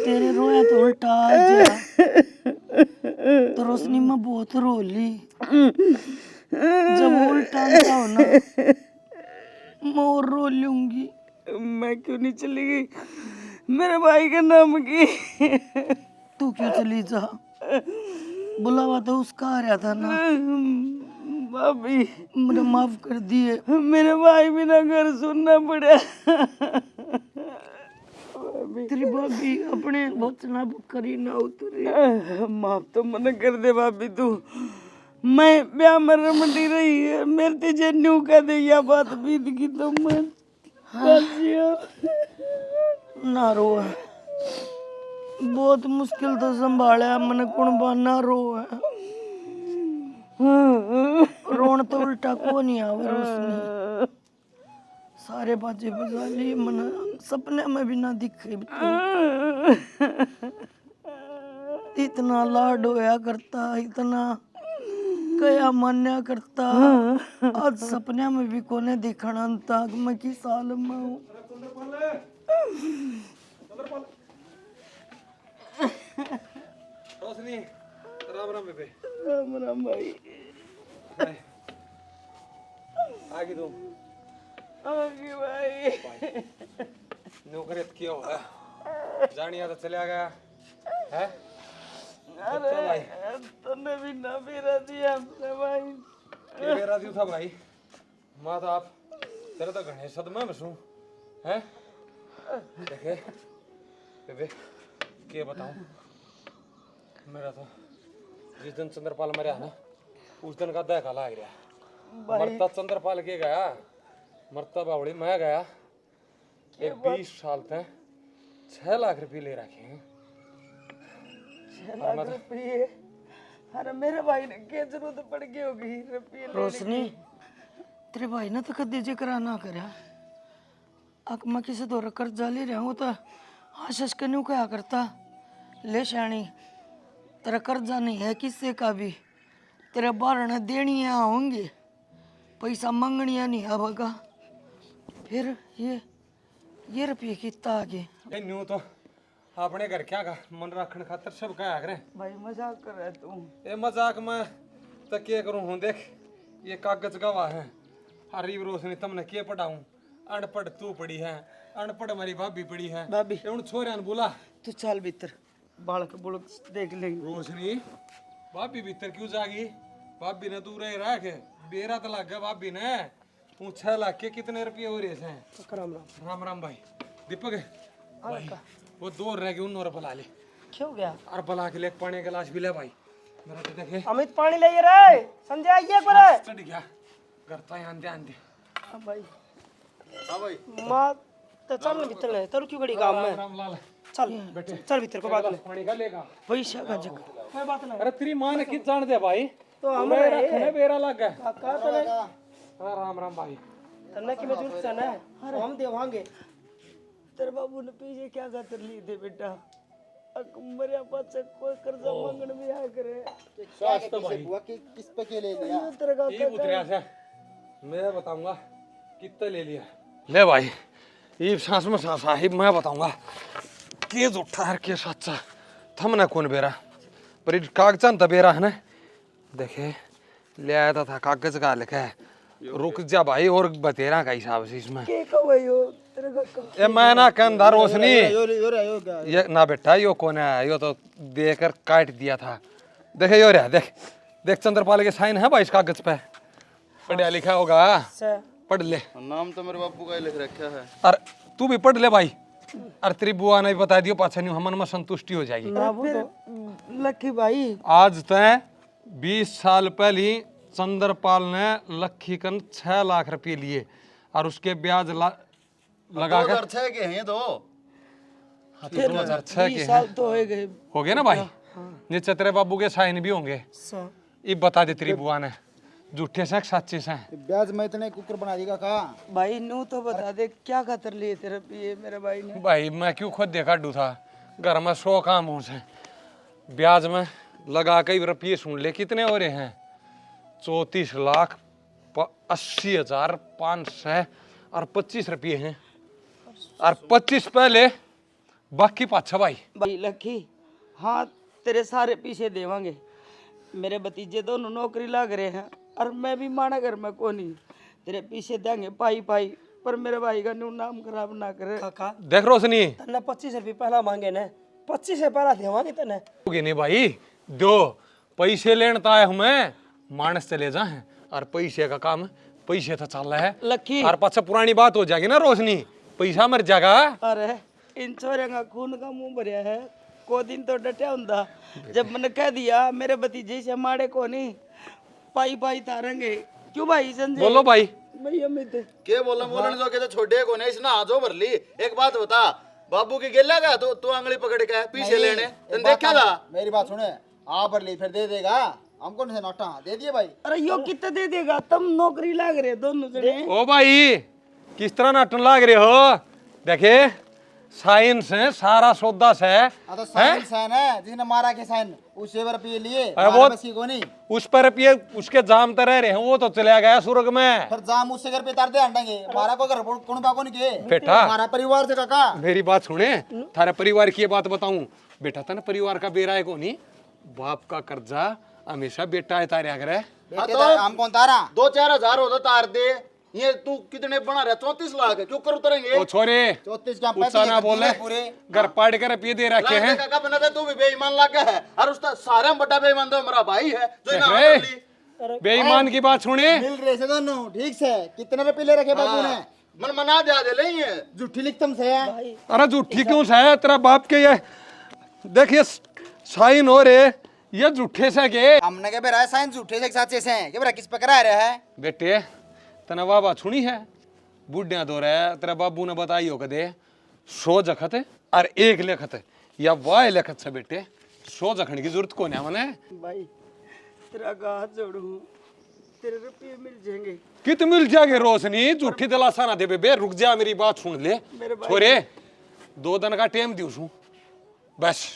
तेरे रोया तो उल्टा आ गया तो रोशनी में बहुत रोली जब उल्टा हो ना मैं और रो लूंगी। मैं क्यों नहीं चली गई मेरे भाई के नाम की तू क्यों चली जा बुलावा तो उसका आ रहा था ना भाभी मुझे माफ कर दिए मेरे भाई बिना घर सुनना पड़ा तेरी भाभी अपने वचना करी ना उतरी माफ तो मन कर दे भाभी तू मैं ब्याह में रमती रही है मेरे तेजे न्यू कह दे या बात बीत की तो मैं ना रो बहुत मुश्किल तो संभाला मन कुण बाना रो रोन तो उल्टा को नहीं आवर उसने सारे बाजे बजा लिए मन सपने में भी ना दिखे इतना लाड होया करता इतना कया मान्या करता आज सपने में भी कोने दिखना था मैं की साल में हूँ रोशनी राम राम बेबे। राम राम भाई आगे तुम आगे भाई नौकरियत किया हुआ जानिया तो चला गया है। अरे तूने भी ना बेरा दिया हमसे भाई के बेरा दियो था भाई माँ तो आप तेरे तो घने सदमा में सूं हैं देखे बेबे के बताऊं मेरा तो जिस दिन चंद्रपाल मरा ना उस दिन का देखा लाग गया मरता चंद्रपाल के गया मरता बावड़ी मैं गया एक 20 साल तक 6 लाख रुपये ले रखे हैं 6 लाख रुपये अरे मेरे भाई ने क्या जरूरत पड़ गई होगी रुपये रोशनी तेरे भाई ने तो कदे जिक्र ना करा अक मैं किसी दौर कर्जा ले रहा हूँ तो आशीष कन्यू क्या करता ले शानी तेरा कर्जा नहीं है किसी का भी तेरे बारह देनियाँ होंगी पैसा मंगनिया नहीं आवेगा फिर ये रुपये कितना आगे न्यू तो अपने घर क्या का मन रखने खातर सब क्या करे भाई मजाक कर रहा है तू ये मजाक में तो क्या करूँ हूँ देख ये कागज गवाह है हरीब रोशनी तुमने क्या पढ़ाऊँ अनपढ़ तू पड़ी है अनपढ़ हमारी भाभी पड़ी है भाभी उन छोरिया ने बोला तू चल भीतर बालक बुलक देख ले रोशनी भाभी भीतर क्यों जागी भाभी ने दूर ही रह के बेरा तो लग गया भाभी ने 6 लाख के कितने रुपये हो रहे हैं राम राम राम भाई दीपक भाई वो 2 रह गए उन और बुला ले क्यों गया और बुला के ले पानी का गिलास भी ले भाई मेरा तो देखे अमित पानी ले रे संजय आइए पर चढ़ गया करता है आंधे आंधे भाई हाँ भाई माँ तो चल ना भीतर ले, तेरे क्यों घड़ी काम में? रामलाल चल चल भीतर को बात ले। पानी का लेगा पैसा का जग कोई बात नहीं। अरे तेरी माँ ने किस जान दे भाई तो हम रखने बेरा लग गया। काका तने हाँ राम राम भाई तने की मजूर से ना हम देवांगे। तेरे बाबू ने पीछे क्या खातर लिए थे बेटा? मरिया पास से कोई कर्जा मांगने में आ करे। सास तो भाई किस पे के ले लिया? तेरे का ये उतरिया से मैं बताऊंगा कितना ले लिया। ले भाई ये सांस में सांस साहिब मैं बताऊंगा के झूठा है के सच्चा थमना कौन बेरा पर ये कागजान तबेरा है ना देखे ले आया था कागज का लिखा है रुक जा भाई और बतेरा का हिसाब से इसमें के कवई हो तेरे का ये मैं ना कंधा रोशनी ये ना बेटा यो कौन है यो तो देकर काट दिया था देखे यो रे देख देख चंद्रपाल के साइन है भाई इस कागज पे पढ़िया लिखा होगा पढ़ ले नाम तो मेरे बापू का ही लिख रखा है। अरे तू भी पढ़ ले भाई अरे तेरी बुआ ने भी बता दियो पाछा नहीं हमन में संतुष्टि हो जाएगी। लकी भाई आज तय 20 साल पहले चंद्रपाल ने लक्खी कन 6 लाख रुपए लिए और उसके ब्याज लगा कर 2006 के हैं ये दो। 2006 के साल तो हो गए। हो गए ना भाई नीचे तेरे बाबू के साइन भी होंगे। ये बता दे तेरी बुआ ने झूठे से सच्चे से ब्याज में इतने कुकर बना देगा का? भाई नू तो बता दे क्या खातर लिए तेरे पिए मेरे भाई ने? भाई मैं क्यों खुद देखा डू था घर में 100 काम हो से ब्याज में लगा के रुपये सुन ले कितने हो रहे हैं 34,80,500 और 25 रुपये हैं और 25 पहले बाकी पाछा भाई। भाई लकी हाँ तेरे सारे पीछे देवांगे। मेरे भतीजे दोनों नौकरी लग रहे हैं और मैं भी माना घर में को नहीं तेरे पीछे देंगे पाई पाई पर मेरे भाई का नाम खराब ना करे। काका देख रोशनी तने 25 रुपये पहला मांगे ने 25 से पहला देवांगे तने। होगी नहीं भाई दो पैसे लेने तो आए हमें मानस चले जाए और पैसे का काम पैसे तो चल रहा है लकी और पाछा पुरानी बात हो जाएगी ना रोशनी पैसा मर जाएगा। अरे इन छोरियों का खून का मुंह भरिया है को दिन तो डटिया हुंदा जब मैंने कह दिया मेरे भतीजे से मारे को नहीं पाई पाई तारेंगे क्यों भाई संजय? बोलो भाई भैया मैं के बोला बोलने जो के तो छोटे को नहीं इसने आजो भर ली। एक बात बता बाबू की गिल्ला का तो तू आंगली पकड़ के पीछे लेने तुम देखा था? मेरी बात सुने आप भर ली फिर दे देगा हमको नहीं नोटा दे दिए भाई। अरे यो कितना दे देगा तुम नौकरी लाग रहे दोनों जने। ओ भाई किस तरह नाटन लाग रहे हो देखे साइंस है सारा सौदा से तो साइन साइन है जिसने मारा के साइन उससे रुपये लिए वो बसी को नहीं उस पर रुपये उसके जाम तो रह रहे हैं वो तो चला गया स्वर्ग में। फिर जाम उससे घर पे तार दे हटेंगे मारा को घर कौन बाको नहीं के बेटा हमारा परिवार से काका मेरी बात सुने थारे परिवार की ये बात बताऊं बेटा था ना परिवार का बेरा है को नहीं बाप का कर्जा हमेशा बेटा है तारे अगर हम कौन तारा 2-4 हजार होता तार दे ये तू कितने बना रहा 34 लाख क्यों कर उतरेंगे? ओ छोरे 34 का उत्साह ना बोले घर पाड़ कर रुपये दे रखे हैं। काका बना था तू भी बेईमान लग गया है और उसका सारे बड़ा बेईमान तो मेरा भाई है जो ना देख रहे? बेईमान की बात सुने मिल रहे से दोनों ठीक से कितने रुपये ले रखे बाबू ने मन मना दे ले ये झूठी लिखतम से है। अरे झूठी क्यों से है तेरा बाप के ये देखिए साइन हो रहे ये झूठे से के हमने के बेरा साइन झूठे से साथ से हैं के बेरा किस पे करा रहा है बेटे तना वाह सुनी है बुढ़िया दो रहा तेरा बाबू ने बताई हो कदे 100 जखत और 1 लेखत या वाह लेखत से बेटे 100 जखन की जरूरत कौन है मने भाई तेरा का हाथ जोड़ू तेरे रुपये मिल जाएंगे। कित मिल जाएंगे रोशनी झूठी दिलासा ना दे बे रुक जा मेरी बात सुन ले छोरे 2 दिन का टाइम दियो सू बस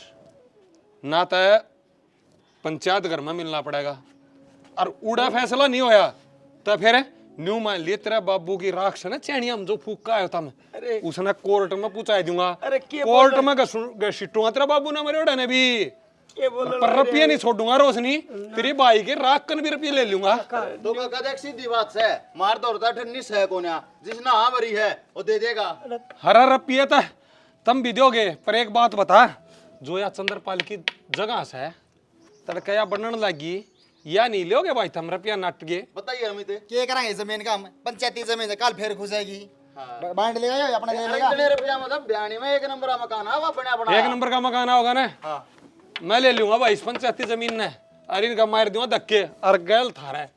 ना तो पंचायत घर में मिलना पड़ेगा और उड़ा फैसला नहीं होया तो फिर न्यू मान लिए तेरा बाबू की राख से ना चैनिया जो फूका होता मैं उसने कोर्ट में पूछा दूंगा कोर्ट में सिटूंगा तेरा बाबू ने मेरे उड़ा ने भी पर रुपये नहीं छोड़ूंगा रोशनी तेरी भाई के राख कन भी रुपये ले लूंगा। तो काका देख सीधी बात से मार तो होता ठन्नी है कोन्या जिसने हाँ भरी है वो दे देगा हरा रुपये तो तुम भी दोगे पर एक बात बता जो या चंद्रपाल की जगह से तड़कया बनने लगी या नहीं लोगे भाई तुम रुपया नट गए बताइए हमें क्या कराएंगे जमीन का हम पंचायती जमीन से कल फिर घुसेगी बांट लेगा या अपना ले लेगा इतने रुपया मतलब बयानी में 1 नंबर का मकान है वो बना बना 1 नंबर का मकान होगा ना मैं ले लूंगा भाई इस पंचायती जमीन ने अरे इनका मार दूंगा धक्के और गैल थारा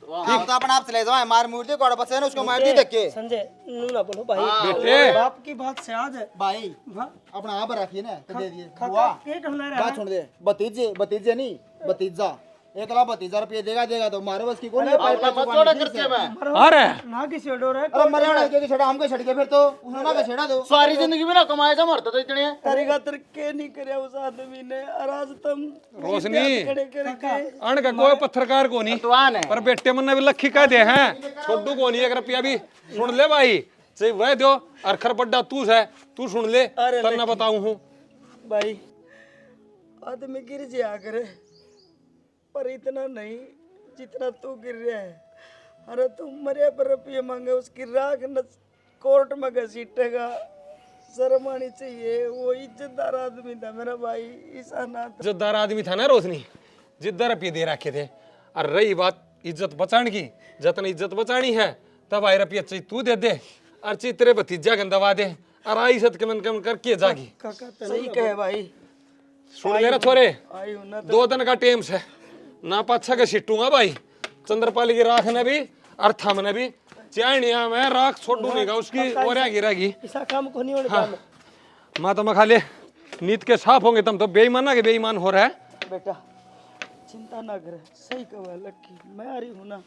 हाँ, तो अपन आप चले जाओ मार मूर्ति कोड़ा बस है ना उसको मार दी देख के संजय नू ना बोलो भाई बेटे। बाप की बात से आज है भाई हाँ, अपना आप रखिए ना तो दे दिए काका बुआ के कहना रहा बात छोड़ दे भतीजे भतीजे नहीं भतीजा 1,32,000 रुपये देगा तो मारे बस की कौन है खर्चे में अरे ना किसी डोर है अरे मरे वाला के छड़ा हमको छड़ के फिर तो उसने ना के छड़ा दो सारी जिंदगी में ना कमाए जा मरता तो इतने तारी खातर के नहीं करे उस आदमी ने और आज तुम रोशनी खड़े करके अण का कोई पत्रकार को नहीं पर बेटे मन भी लखी कह दे हैं छोटू को नहीं 1 रुपया भी सुन ले भाई चाहे वह दो अरखर बड्डा तू है तू सुन ले तब ना बताऊं हूँ भाई आदमी गिर जाया करे पर इतना नहीं जितना तू गिर रहा है। अरे तुम मरे पर रुपये मांगे उसकी राख न कोर्ट में घसीटेगा। शर्म आनी चाहिए। वो इज्जतदार आदमी था मेरा भाई ईसा नाथ। इज्जतदार आदमी था ना रोशनी जिद्दर रुपये दे रखे थे। और रही बात इज्जत बचाने की जतन इज्जत बचानी है तब आई रुपये चाहिए तू दे दे और चाहिए तेरे भतीजा के दबा दे और आई सत के मन कम करके जागी। सही कहे भाई। सुन ले ना थोड़े आई हूं ना 2 दिन का टेम है ना पाछा के सिटूंगा भाई। चंद्रपाली की राख ने भी और थम ने भी चाइनिया में राख छोड़ू नहीं उसकी और गिरेगी। ऐसा काम को नहीं होने काम माँ तो मखा ले नीत के साफ होंगे तुम तो बेईमान ना के बेईमान हो रहा है। बेटा चिंता ना करे। सही कहा लक्की मैं आ रही हूँ ना।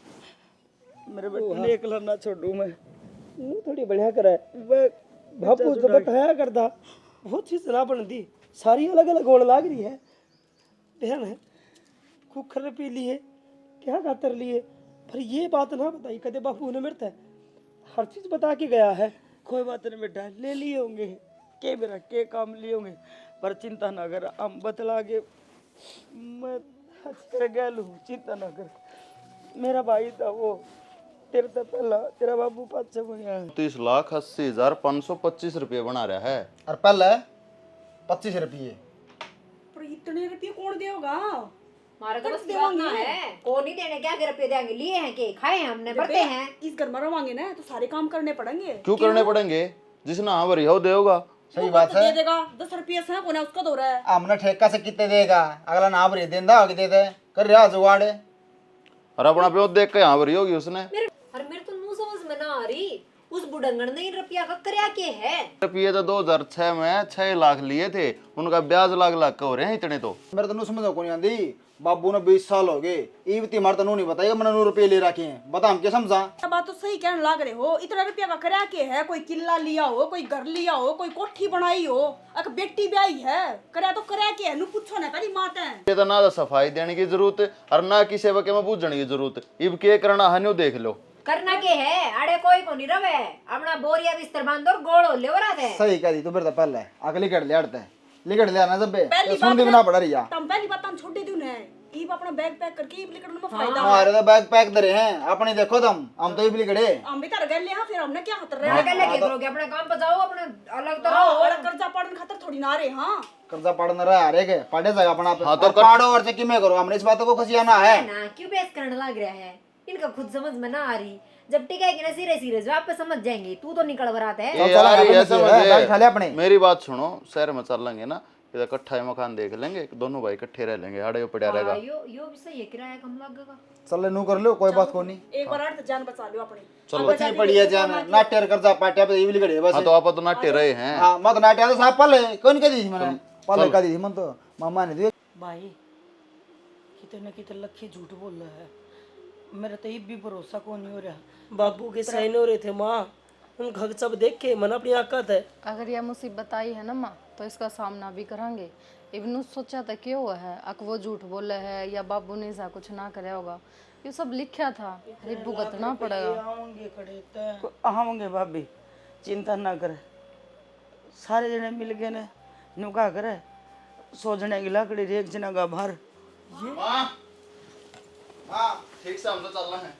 मेरे बेटे ने एकला ना छोड़ू मैं वो थोड़ी बढ़िया करा है। वह बापू तो बताया करता बहुत चीज ना बनती सारी अलग अलग होने लग रही है। ध्यान है कुकर पी लिए क्या खातर लिए पर ये बात ना बताई कदे बापू ने मेरे हर चीज बता के गया है। कोई बात नहीं बेटा ले लिए होंगे के मेरा के काम लिए होंगे पर चिंता ना कर हम बतला के मैं तेरे गैल हूँ। चिंता ना कर मेरा भाई था वो तेरे तो पहला तेरा बाबू 5 बनिया 30,80,525 रुपये बना रहा है। और पहले 25 रुपये पर इतने रुपये कौन देगा? हमारा तो बस देवाना है को नहीं देने क्या के रुपये देंगे लिए हैं के खाए हैं हमने बढ़ते हैं। इस घर में रवांगे ना तो सारे काम करने पड़ेंगे। क्यों करने पड़ेंगे? जिसने हाँ भरी हो देगा। सही बात है। दे देगा 10 रुपये से कोने उसका दो रहा है। हमने ठेका से कितने देगा अगला ना भरी देंदा आगे दे दे कर रहा जुगाड़। और अपना प्यो देख के यहाँ भरी होगी उसने। अरे मेरे तो मुंह समझ में ना आ रही उस बुढ़ंगड़ ने इन रुपया का करया के है। रुपये तो 2006 में 6 लाख लिए थे उनका ब्याज लाख का हो रहे हैं इतने तो। मेरे तो समझ को नहीं आती बाबू ने 20 साल हो गए इवती मार तो नहीं बताएगा मैंने 9 रुपये ले रखे हैं बता हम क्या समझा। बात तो सही कहने लग रहे हो। इतना रुपया का करया के है कोई किला लिया हो कोई घर लिया हो कोई कोठी बनाई हो एक बेटी ब्याही है करया तो करया के है नु पूछो ना पहली मात है। ये तो ना तो सफाई देने की जरूरत और ना किसी सेवा के में पूछने की जरूरत। इब के करना है देख लो करना के है आड़े कोई को नहीं रवे अपना बोरिया बिस्तर बांध और गोड़ो ले वरा दे। सही कह दी तू मेरे तो पहले आगे लिकट ले आड़ते लिकट ले आना जब पहली सुन दी बात ना पड़ा रही तुम पहली बात हम छोड़ दे दूं ने ईब अपना बैग पैक करके ईब लेकर में फायदा है। हमारे तो बैग पैक दरे हैं अपने देखो तुम हम तो इबली खड़े हम भी तर गए ले हां फिर हमने क्या खतर रहा रहे लगे करोगे अपने काम पे जाओ अपने अलग तो रहो और कर्जा पड़न खातर थोड़ी ना रहे। हां कर्जा पड़न रहा अरे के पड़े जाएगा अपना हाँ तो पाड़ो और से कि मैं करो हमने इस बात को खसियाना है ना क्यों बेस करने लग रहा है। इनका खुद समझ में ना आ रही जब टिकेगी ना सिरे सिरे जो आप पे समझ जाएंगे। तू तो निकल बरात है। अपने मेरी बात सुनो शहर में चल लेंगे ना इधर इकट्ठा मकान देख लेंगे दोनों भाई इकट्ठे रह लेंगे आड़े पड़ा रहेगा। यो भी सही है किराया कम लगेगा। चल नू कर लो कोई बात को नहीं एक बार अर्थ जान बचा लो अपनी। चलो बच्ची पड़ी है जान नाट्यर कर्जा पाटिया पे इबली खड़े बस। हाँ तो आप तो नाट्य रहे हैं। हां मत नाट्या तो साहब पले कौन कह दी थी मैंने पले कह दी थी मन तो मामा ने दी भाई कितने कितने लखी झूठ बोल रहा है। मेरा तो भी भरोसा को नहीं हो रहा। बापू के सहन हो रहे थे माँ उन घर सब देख के मन अपनी आकत है। अगर यह मुसीबत आई है ना माँ तो इसका सामना भी करेंगे। इवनु सोचा था क्यों हुआ है अक वो झूठ बोले है या बाबू ने ऐसा कुछ ना कराया होगा। ये सब लिखा था अरे भुगतना पड़ेगा। आऊंगे खड़े तो आऊंगे भाभी चिंता ना करे सारे जने मिल गए ने नुका करे 100 जने की लकड़ी एक जना का भार। ठीक से हम तो चलना है।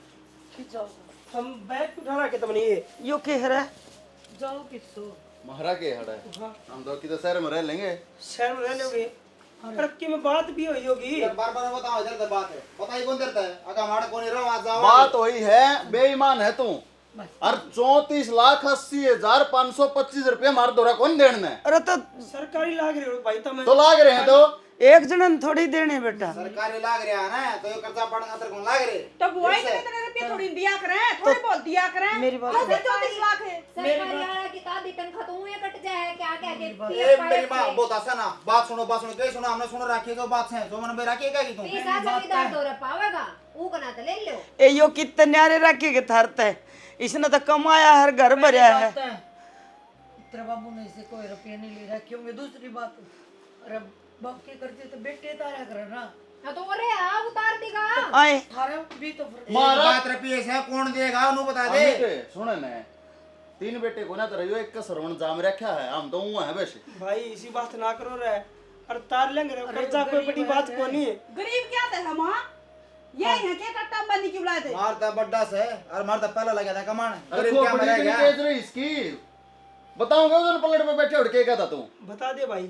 हम बैग उठा रहा के तुमने ये यो कह रहा है जाओ किसो महारा के हड़ा है हम तो किधर शहर में रह लेंगे। शहर में रह लोगे तरक्की में बात भी हुई होगी। बार-बार बताओ इधर तो बात है पता ही कौन देता है अगर हमारा कोनी रहो आ जाओ बात वही है बेईमान है तू और 34,80,525 रुपये मार दोरा कौन देने। अरे तो सरकारी लाग रही हो भाई तुम्हें तो लाग रहे हैं तो एक जनन थोड़ी देने बेटा सरकारी लाग रहा है ना तो ये कर्जा पड़न खातिर कौन लाग रे तो बुआई इतने थोड़ी दिया करें, थोड़ी बोल दिया करें। मेरी बात बस 34 लाख है। सरकारी वाला की आधी तनख्वाह तो ये कट जाए क्या क्या के ए मेरी माँ बहुत आसान ना बात सुनो क्या सुनो हमने सुनो रखी जो बात है जो मैंने बेरा की तुम पैसा जमींदार तो रे पावेगा वो कना तो ले लो। ए यो कितने न्यारे रखे के थरत है, इसने तो कमाया हर घर भरया है। तेरे बाबू ने इसे कोई रुपया नहीं ले रहा, क्यों? मैं दूसरी बात, अरे बाप के करते तो बेटे तारा करे ना। हाँ तो अरे आप उतार देगा। आए थारे भी तो मारा बात रुपये से कौन देगा उन्हें बता दे। सुन ने 3 बेटे को ना तो रहियो, एक का सरवण जाम रखा है, हम तो हुआ है वैसे। भाई इसी बात ना करो रे, और तार लेंगे रे, कर्जा कोई बड़ी बात को नहीं है। गरीब क्या थे हम? ये है के कट्टा बंदी क्यों लाए थे? मारता बड्डा से और मारता पहला लगा था कमान। अरे गरीब क्या मर गया? तेज रही इसकी बताऊंगा उधर पलट पे बैठे उड़ के क्या था तू? बता दे भाई,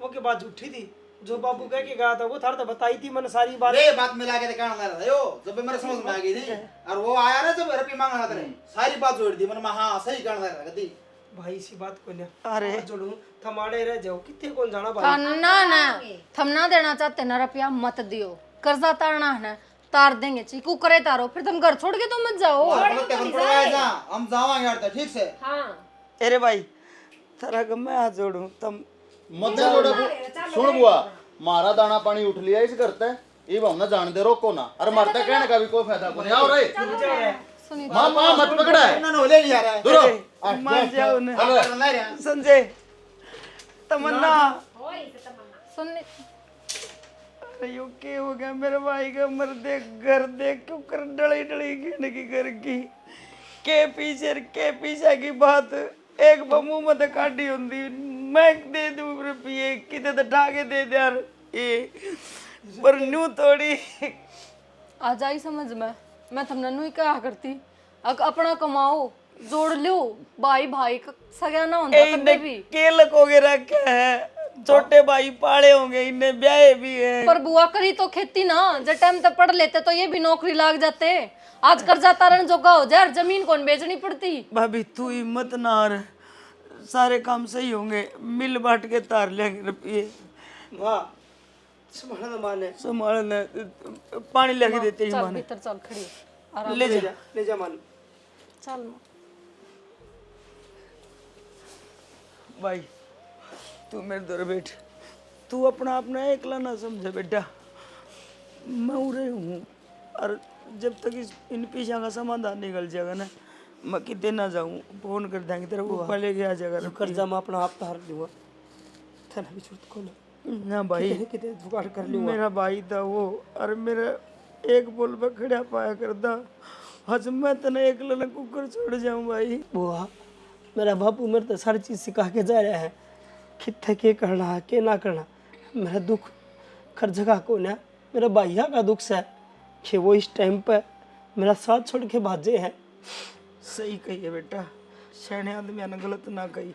वो की बात झूठी थी, जो बाबू कह के गया था वो थार तो बताई थी मैंने सारी बात। ये बात मिला के दिखाना था यो, जब मेरे समझ में आ गई थी और वो आया ना जब रुपये मांगा था सारी बात जोड़ दी मैंने, हाँ सही करना था दी भाई इसी बात को नहीं, अरे जोड़ू थमाड़े रह जाओ, कितने कौन जाना भाई। ना ना थम ना देना चाहते ना रुपया मत दियो, कर्जा तारना है ना तार देंगे, चीकू करे तारो, फिर तुम घर छोड़ के तो मत जाओ। हम जावांगे ठीक से। हाँ अरे भाई तेरा का मैं हाथ जोड़ू तुम मत जोड़ो। सुन बुआ, मारा दाना पानी उठ लिया इस करते ये हम ना जान दे रोको ना, अरे मरते कहने का भी कोई फायदा को नहीं। आओ रे मां मां मत पकड़ा है ना ले लिया रे दूरो मान जाओ ना संजय तमन्ना सुन अरे यो के हो गया मेरे भाई का, मर देख घर देख क्यों कर डली डली गिन की घर की के पीछे की बात एक बमू मत काटी होंदी मैं दे दूं रुपये किते तो ठाके दे दे यार ये पर न्यू थोड़ी आ जाई समझ में, मैं तुमने नु ही कहा करती अपना कमाओ जोड़ लो, भाई भाई का सगा ना होता कभी भी। के लकोगे रखे है छोटे भाई पाले होंगे, इन्हें ब्याहे भी है। पर बुआ करी तो खेती ना, जब टाइम तक पढ़ लेते तो ये भी नौकरी लाग जाते। आज कर्जा तारण जोगा हो जाए, जमीन कौन बेचनी पड़ती। भाभी तू हिम्मत ना हार, सारे काम सही होंगे, मिल बांट के तार लेंगे रुपये। वाह संभालना माने, संभालना पानी लेके देते ही चल माने। भीतर चल खड़ी ले जा मान। चल भाई तू मेरे दर बैठ, तू अपना एकला ना समझे बेटा, मैं उरे हूँ और जब तक इन पीछा का समाधान निकल जाएगा ना मैं कितने ना जाऊँ, फोन कर देंगे तेरा वो लेके आ जाएगा। कर्जा मैं अपना आप तार लूंगा, थाना भी छूट को ना भाई कितने जुगाड़ कर लूंगा। मेरा भाई था वो और मेरा एक बोल पे खड़ा पाया करता, आज मैं तना एक लला कुकर छोड़ जाऊं भाई। बुआ मेरा बापू मेरे तो सारी चीज़ सिखा के जा रहा है, कितने के करना है के ना करना। मेरा दुख हर जगह को ना मेरा भैया का दुख है कि वो इस टाइम पे मेरा साथ छोड़ के भाजे हैं। सही कही है बेटा, सियाने आदमी ने गलत ना कही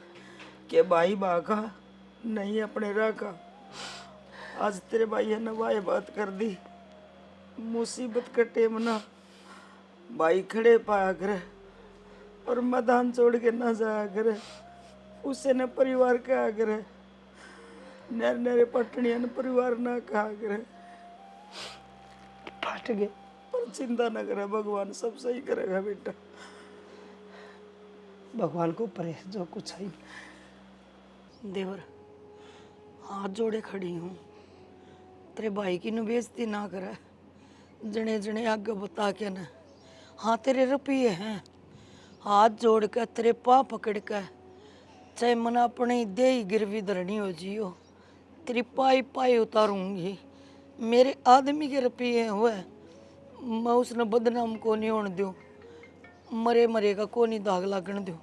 कि भाई बाका नहीं अपने रखा। आज तेरे भाई ने वाह बात कर दी, मुसीबत का टेम ना भाई खड़े पाया करे और मैदान छोड़ के ना जाया करे, उससे न परिवार कहा करे, नरे नरे पटनिया ने परिवार ना कहा करे। फट गए पर चिंता न करे, भगवान सब सही करेगा बेटा। भगवान को ऊपर है जो कुछ है। देवर हाथ जोड़े खड़ी हूँ, तेरे भाई की नु बेइज्जती ना करे, जने जने आगे बता के न। हाँ तेरे रुपये हैं, हाथ जोड़ के तेरे पा पकड़ के चाहे मन अपनी दे ही गिरवी धरनी हो जियो, तेरी पाई पाई उतारूंगी। मेरे आदमी के रुपये हुए मैं उसने बदनाम को नहीं होने दूँ, मरे मरे का को नहीं दाग लागन दूँ।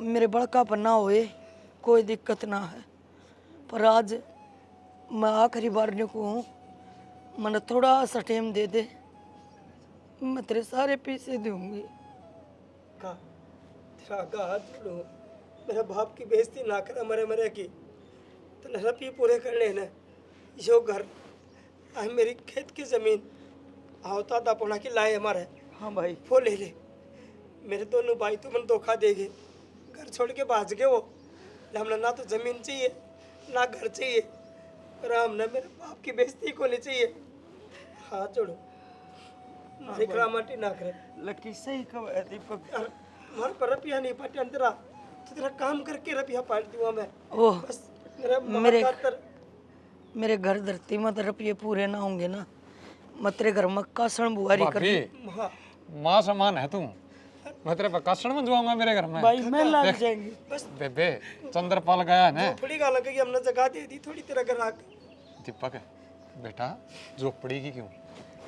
मेरे बड़का पर ना होए कोई दिक्कत ना है, पर आज मैं आखिरी बार ने को हूँ, मैंने थोड़ा सा टाइम दे दे, मैं तेरे सारे पैसे दूंगी। का तेरा आगा हाथ जोड़ो, मेरा बाप की बेइज्जती ना करे मरे मरे की, तो रुपये पूरे कर लेना। यो घर आ मेरी खेत की जमीन आवता दापोना की लाए हमारे। हाँ भाई वो ले ले, मेरे दोनों भाई तो मन धोखा देंगे, घर छोड़ के भाज गए वो। हमने ना तो जमीन चाहिए ना घर चाहिए, पर हमने मेरे बाप की बेइज्जती को नहीं चाहिए। हाथ जोड़ो जिकरा माटी ना करे लकी सही कब है दीपक। और मन पर रुपया नहीं पाटे अंतरा तो तेरा काम करके रुपया पाट दूंगा मैं। ओह बस मेरा मेरे खातर मेरे घर धरती में तो रुपये पूरे ना होंगे ना, मैं तेरे घर में कासण बुआरी कर भाभी माँ समान है तू, मैं तेरे पे कासण में जुआऊंगा मेरे घर में। भाई मैं लग जाएंगी। बस बेबे चंद्रपाल गया है ना। थोड़ी गाल लगी हमने जगह दे दी थोड़ी तेरा घर आके। दीपक बेटा झोपड़ी की क्यों,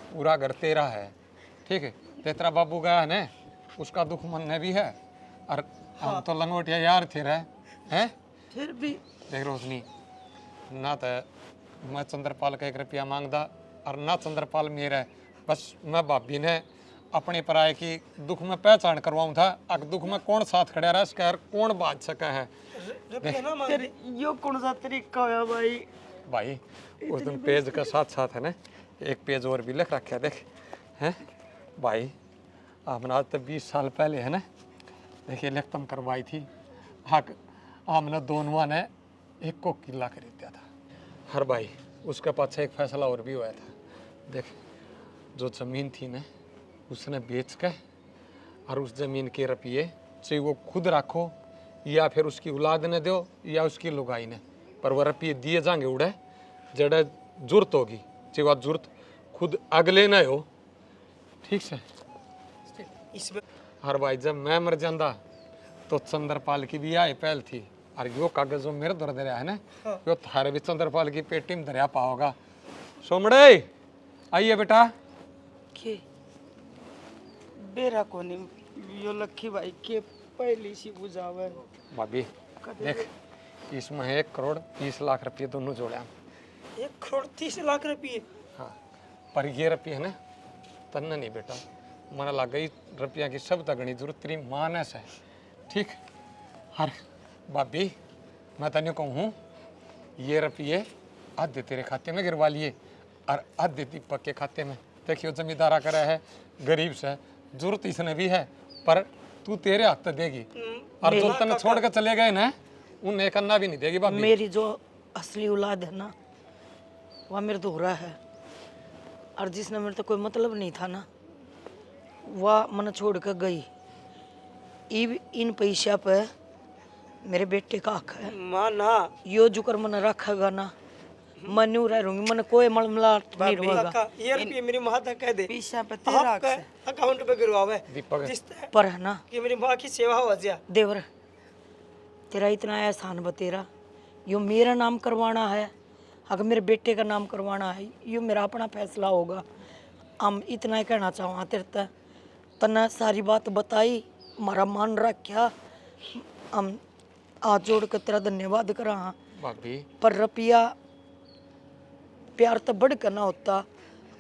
पूरा घर तेरा है, ठीक है। तेरा बाबू गया है ना, उसका दुख मन में भी है, और हम तो लंगोटिया यार थे रहे हैं। फिर भी देख रोशनी, ना तो मैं चंद्रपाल का 1 रुपया मांगदा और ना चंद्रपाल मेरा है। बस मैं भाभी ने अपने पराये की दुख में पहचान करवाऊं था, अब दुख में कौन साथ खड़ा रहा इसका यार कौन बात सका है। तेरे यो कौन सा तरीका होया भाई। भाई उस दिन पेज का साथ साथ है ना, एक पेज और भी लिख रखा है देख, हैं भाई हमने आज तक 20 साल पहले है ना, देखिए लिखतम करवाई थी। हक हमने दोनों ने 1 को किला खरीद दिया था। हर भाई उसके पाछे एक फैसला और भी हुआ था। देख जो ज़मीन थी ना उसने बेच के, और उस ज़मीन के रुपये चाहे वो खुद रखो या फिर उसकी औलाद ने दो या उसकी लुगाई ने, पर वह रुपये दिए जाएंगे उड़े जड़े जरूरत होगी, चाहे वह जरूरत खुद अगले न हो, ठीक से। इसमें हर भाई जब मैं मर जाता तो चंद्रपाल की भी आई पहल थी, और यो कागज जो मेरे दर दरिया है ना, यो थारे भी चंद्रपाल की पेटी में दरिया पाओगा। सोमड़े आइए बेटा। के बेरा कोनी यो लक्की भाई के पहली सी बुझावे। भाभी देख इसमें 1 करोड़ 30 लाख रुपये दोनों जोड़े हम। 1 करोड़ 30 लाख रुपये। हाँ पर ये रुपये है ना तन्ने नहीं बेटा, मन लग गई रुपया की सब तगड़ी जरूरत तेरी मानस है, ठीक। हर भाभी मैं तने कहूँ ये रुपये आधे तेरे खाते में गिरवा लिए और आधे दीपक के खाते में। देखियो जमींदारा करा है, गरीब से जरूरत इसने भी है, पर तू तेरे हाथ तक देगी, और जो तने छोड़ के चले गए ना उन्हें करना भी नहीं देगी भाभी। मेरी जो असली औलाद है ना वह मेरे दोहरा है, और जिसने मेरे तो कोई मतलब नहीं था ना वह मन छोड़ कर गई। इन पैसा पे मेरे बेटे का हक है। माँ ना यो जुकर मन रखेगा ना मैं न्यू रह रहूंगी, मन कोई मलमलाट नहीं रहेगा। का ये रुपये मेरी माँ तक कह दे पीछा पे तेरा आपका अकाउंट पे गिरवावे दीपक जिस पर है ना कि मेरी माँ की सेवा हो जाए। देवर तेरा इतना एहसान बतेरा, यो मेरा नाम करवाना है, अगर मेरे बेटे का नाम करवाना है यो मेरा अपना फैसला होगा। हम इतना ही कहना चाहूँ तेरे तक, तना सारी बात बताई, हमारा मान रखा, हम हाथ जोड़ कर तेरा धन्यवाद करा। भाभी पर रुपया प्यार तो बढ़ कर ना होता,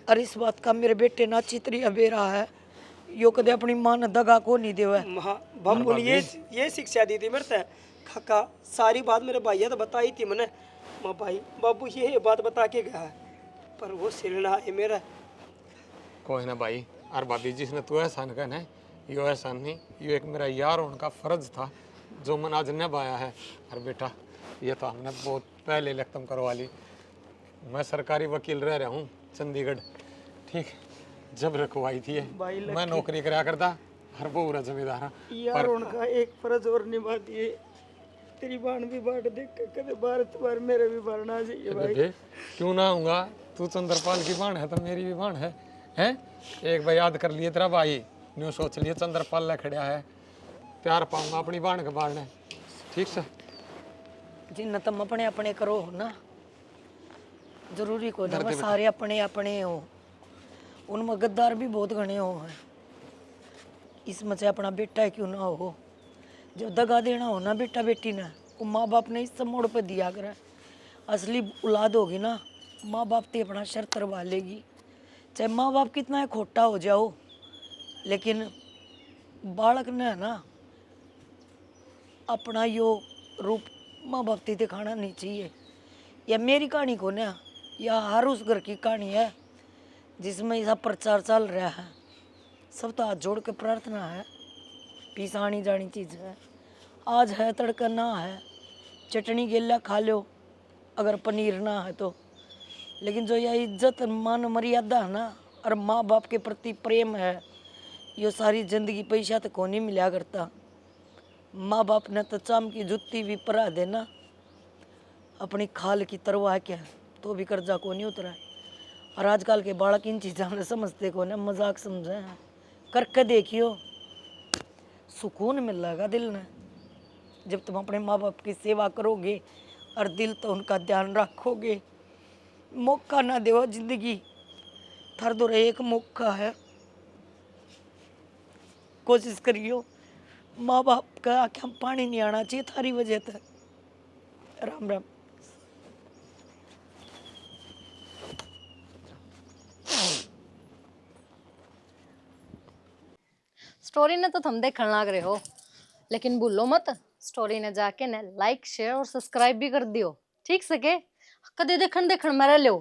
और इस बात का मेरे बेटे ना चितरिया बे रहा है, यो कदे अपनी मां ने दगा को नहीं देवे। बाबू ने ये शिक्षा दी थी मेरे से, काका सारी बात मेरे भैया तो बताई थी मैंने। माँ भाई बाबू ये बात बता के गया है, पर वो सिरना है मेरा। कोई ना भाई, और भाभी जिसने तू एहसान कहना है यो एहसान नहीं, यो एक मेरा यार उनका फर्ज था जो मन आज निभाया है। और बेटा ये तो हमने बहुत पहले खत्म करवा ली। मैं सरकारी वकील रह रहा हूँ चंडीगढ़, ठीक। जब रखवाई थी मैं नौकरी करा करता, हर वो पूरा जिम्मेदार यार उनका एक फर्ज और निभा दिए, तेरी बाण भी बाट देख के कदे भारत बार मेरे भी भरना चाहिए भाई। क्यों ना आऊँगा, तू चंद्रपाल की बाण है तो मेरी भी बाण है, हैं? एक बार याद कर लिए तेरा भाई, न्यू सोच लिए चंद्रपाल ला खड़ा है, प्यार पाऊंगा अपनी बाण के बाण, ठीक से। जिन तुम अपने अपने करो ना, जरूरी को ना बस सारे अपने अपने हो, उनमें गद्दार भी बहुत घने हो हैं। इसमें से अपना बेटा क्यों ना हो, जब दगा देना हो ना बेटा बेटी ने, वो माँ बाप ने इस सब मोड़ पे दिया करे। असली औलाद होगी ना, माँ बाप ते अपना शर्त करवा लेगी, चाहे माँ बाप कितना खोटा हो जाओ, लेकिन बालक ने है ना अपना यो रूप माँ बाप ते दिखाना नहीं चाहिए। या मेरी कहानी को ना, या हर उस घर की कहानी है जिसमें ऐसा प्रचार चल रहा है। सब तो हाथ जोड़ के प्रार्थना है, पीस आनी जानी चीज़ है, आज है तड़का ना है, चटनी गेला खा लो अगर पनीर ना है तो। लेकिन जो यह इज्जत मान मर्यादा है ना, और माँ बाप के प्रति प्रेम है, ये सारी जिंदगी पैसा तो को नहीं मिला करता। माँ बाप ने तो चाम की जुत्ती भी परा देना, अपनी खाल की तरवा क्या तो भी कर्जा को नहीं उतरा। और आजकल के बालक इन चीज़ों में समझते को ना, मजाक समझे हैं। करके देखियो, सुकून मिलेगा दिल में जब तुम अपने माँ बाप की सेवा करोगे और दिल तो उनका ध्यान रखोगे। मौका ना दो जिंदगी, थर दो एक मौका है, कोशिश करियो। माँ बाप का आँखें में पानी नहीं आना चाहिए थारी वजह से। राम राम। स्टोरी ने तो थम देखने लग रहे हो, लेकिन भूलो मत स्टोरी ने जाके ने लाइक शेयर और सब्सक्राइब भी कर दियो। ठीक से के कदे देखन देखन में रह लो।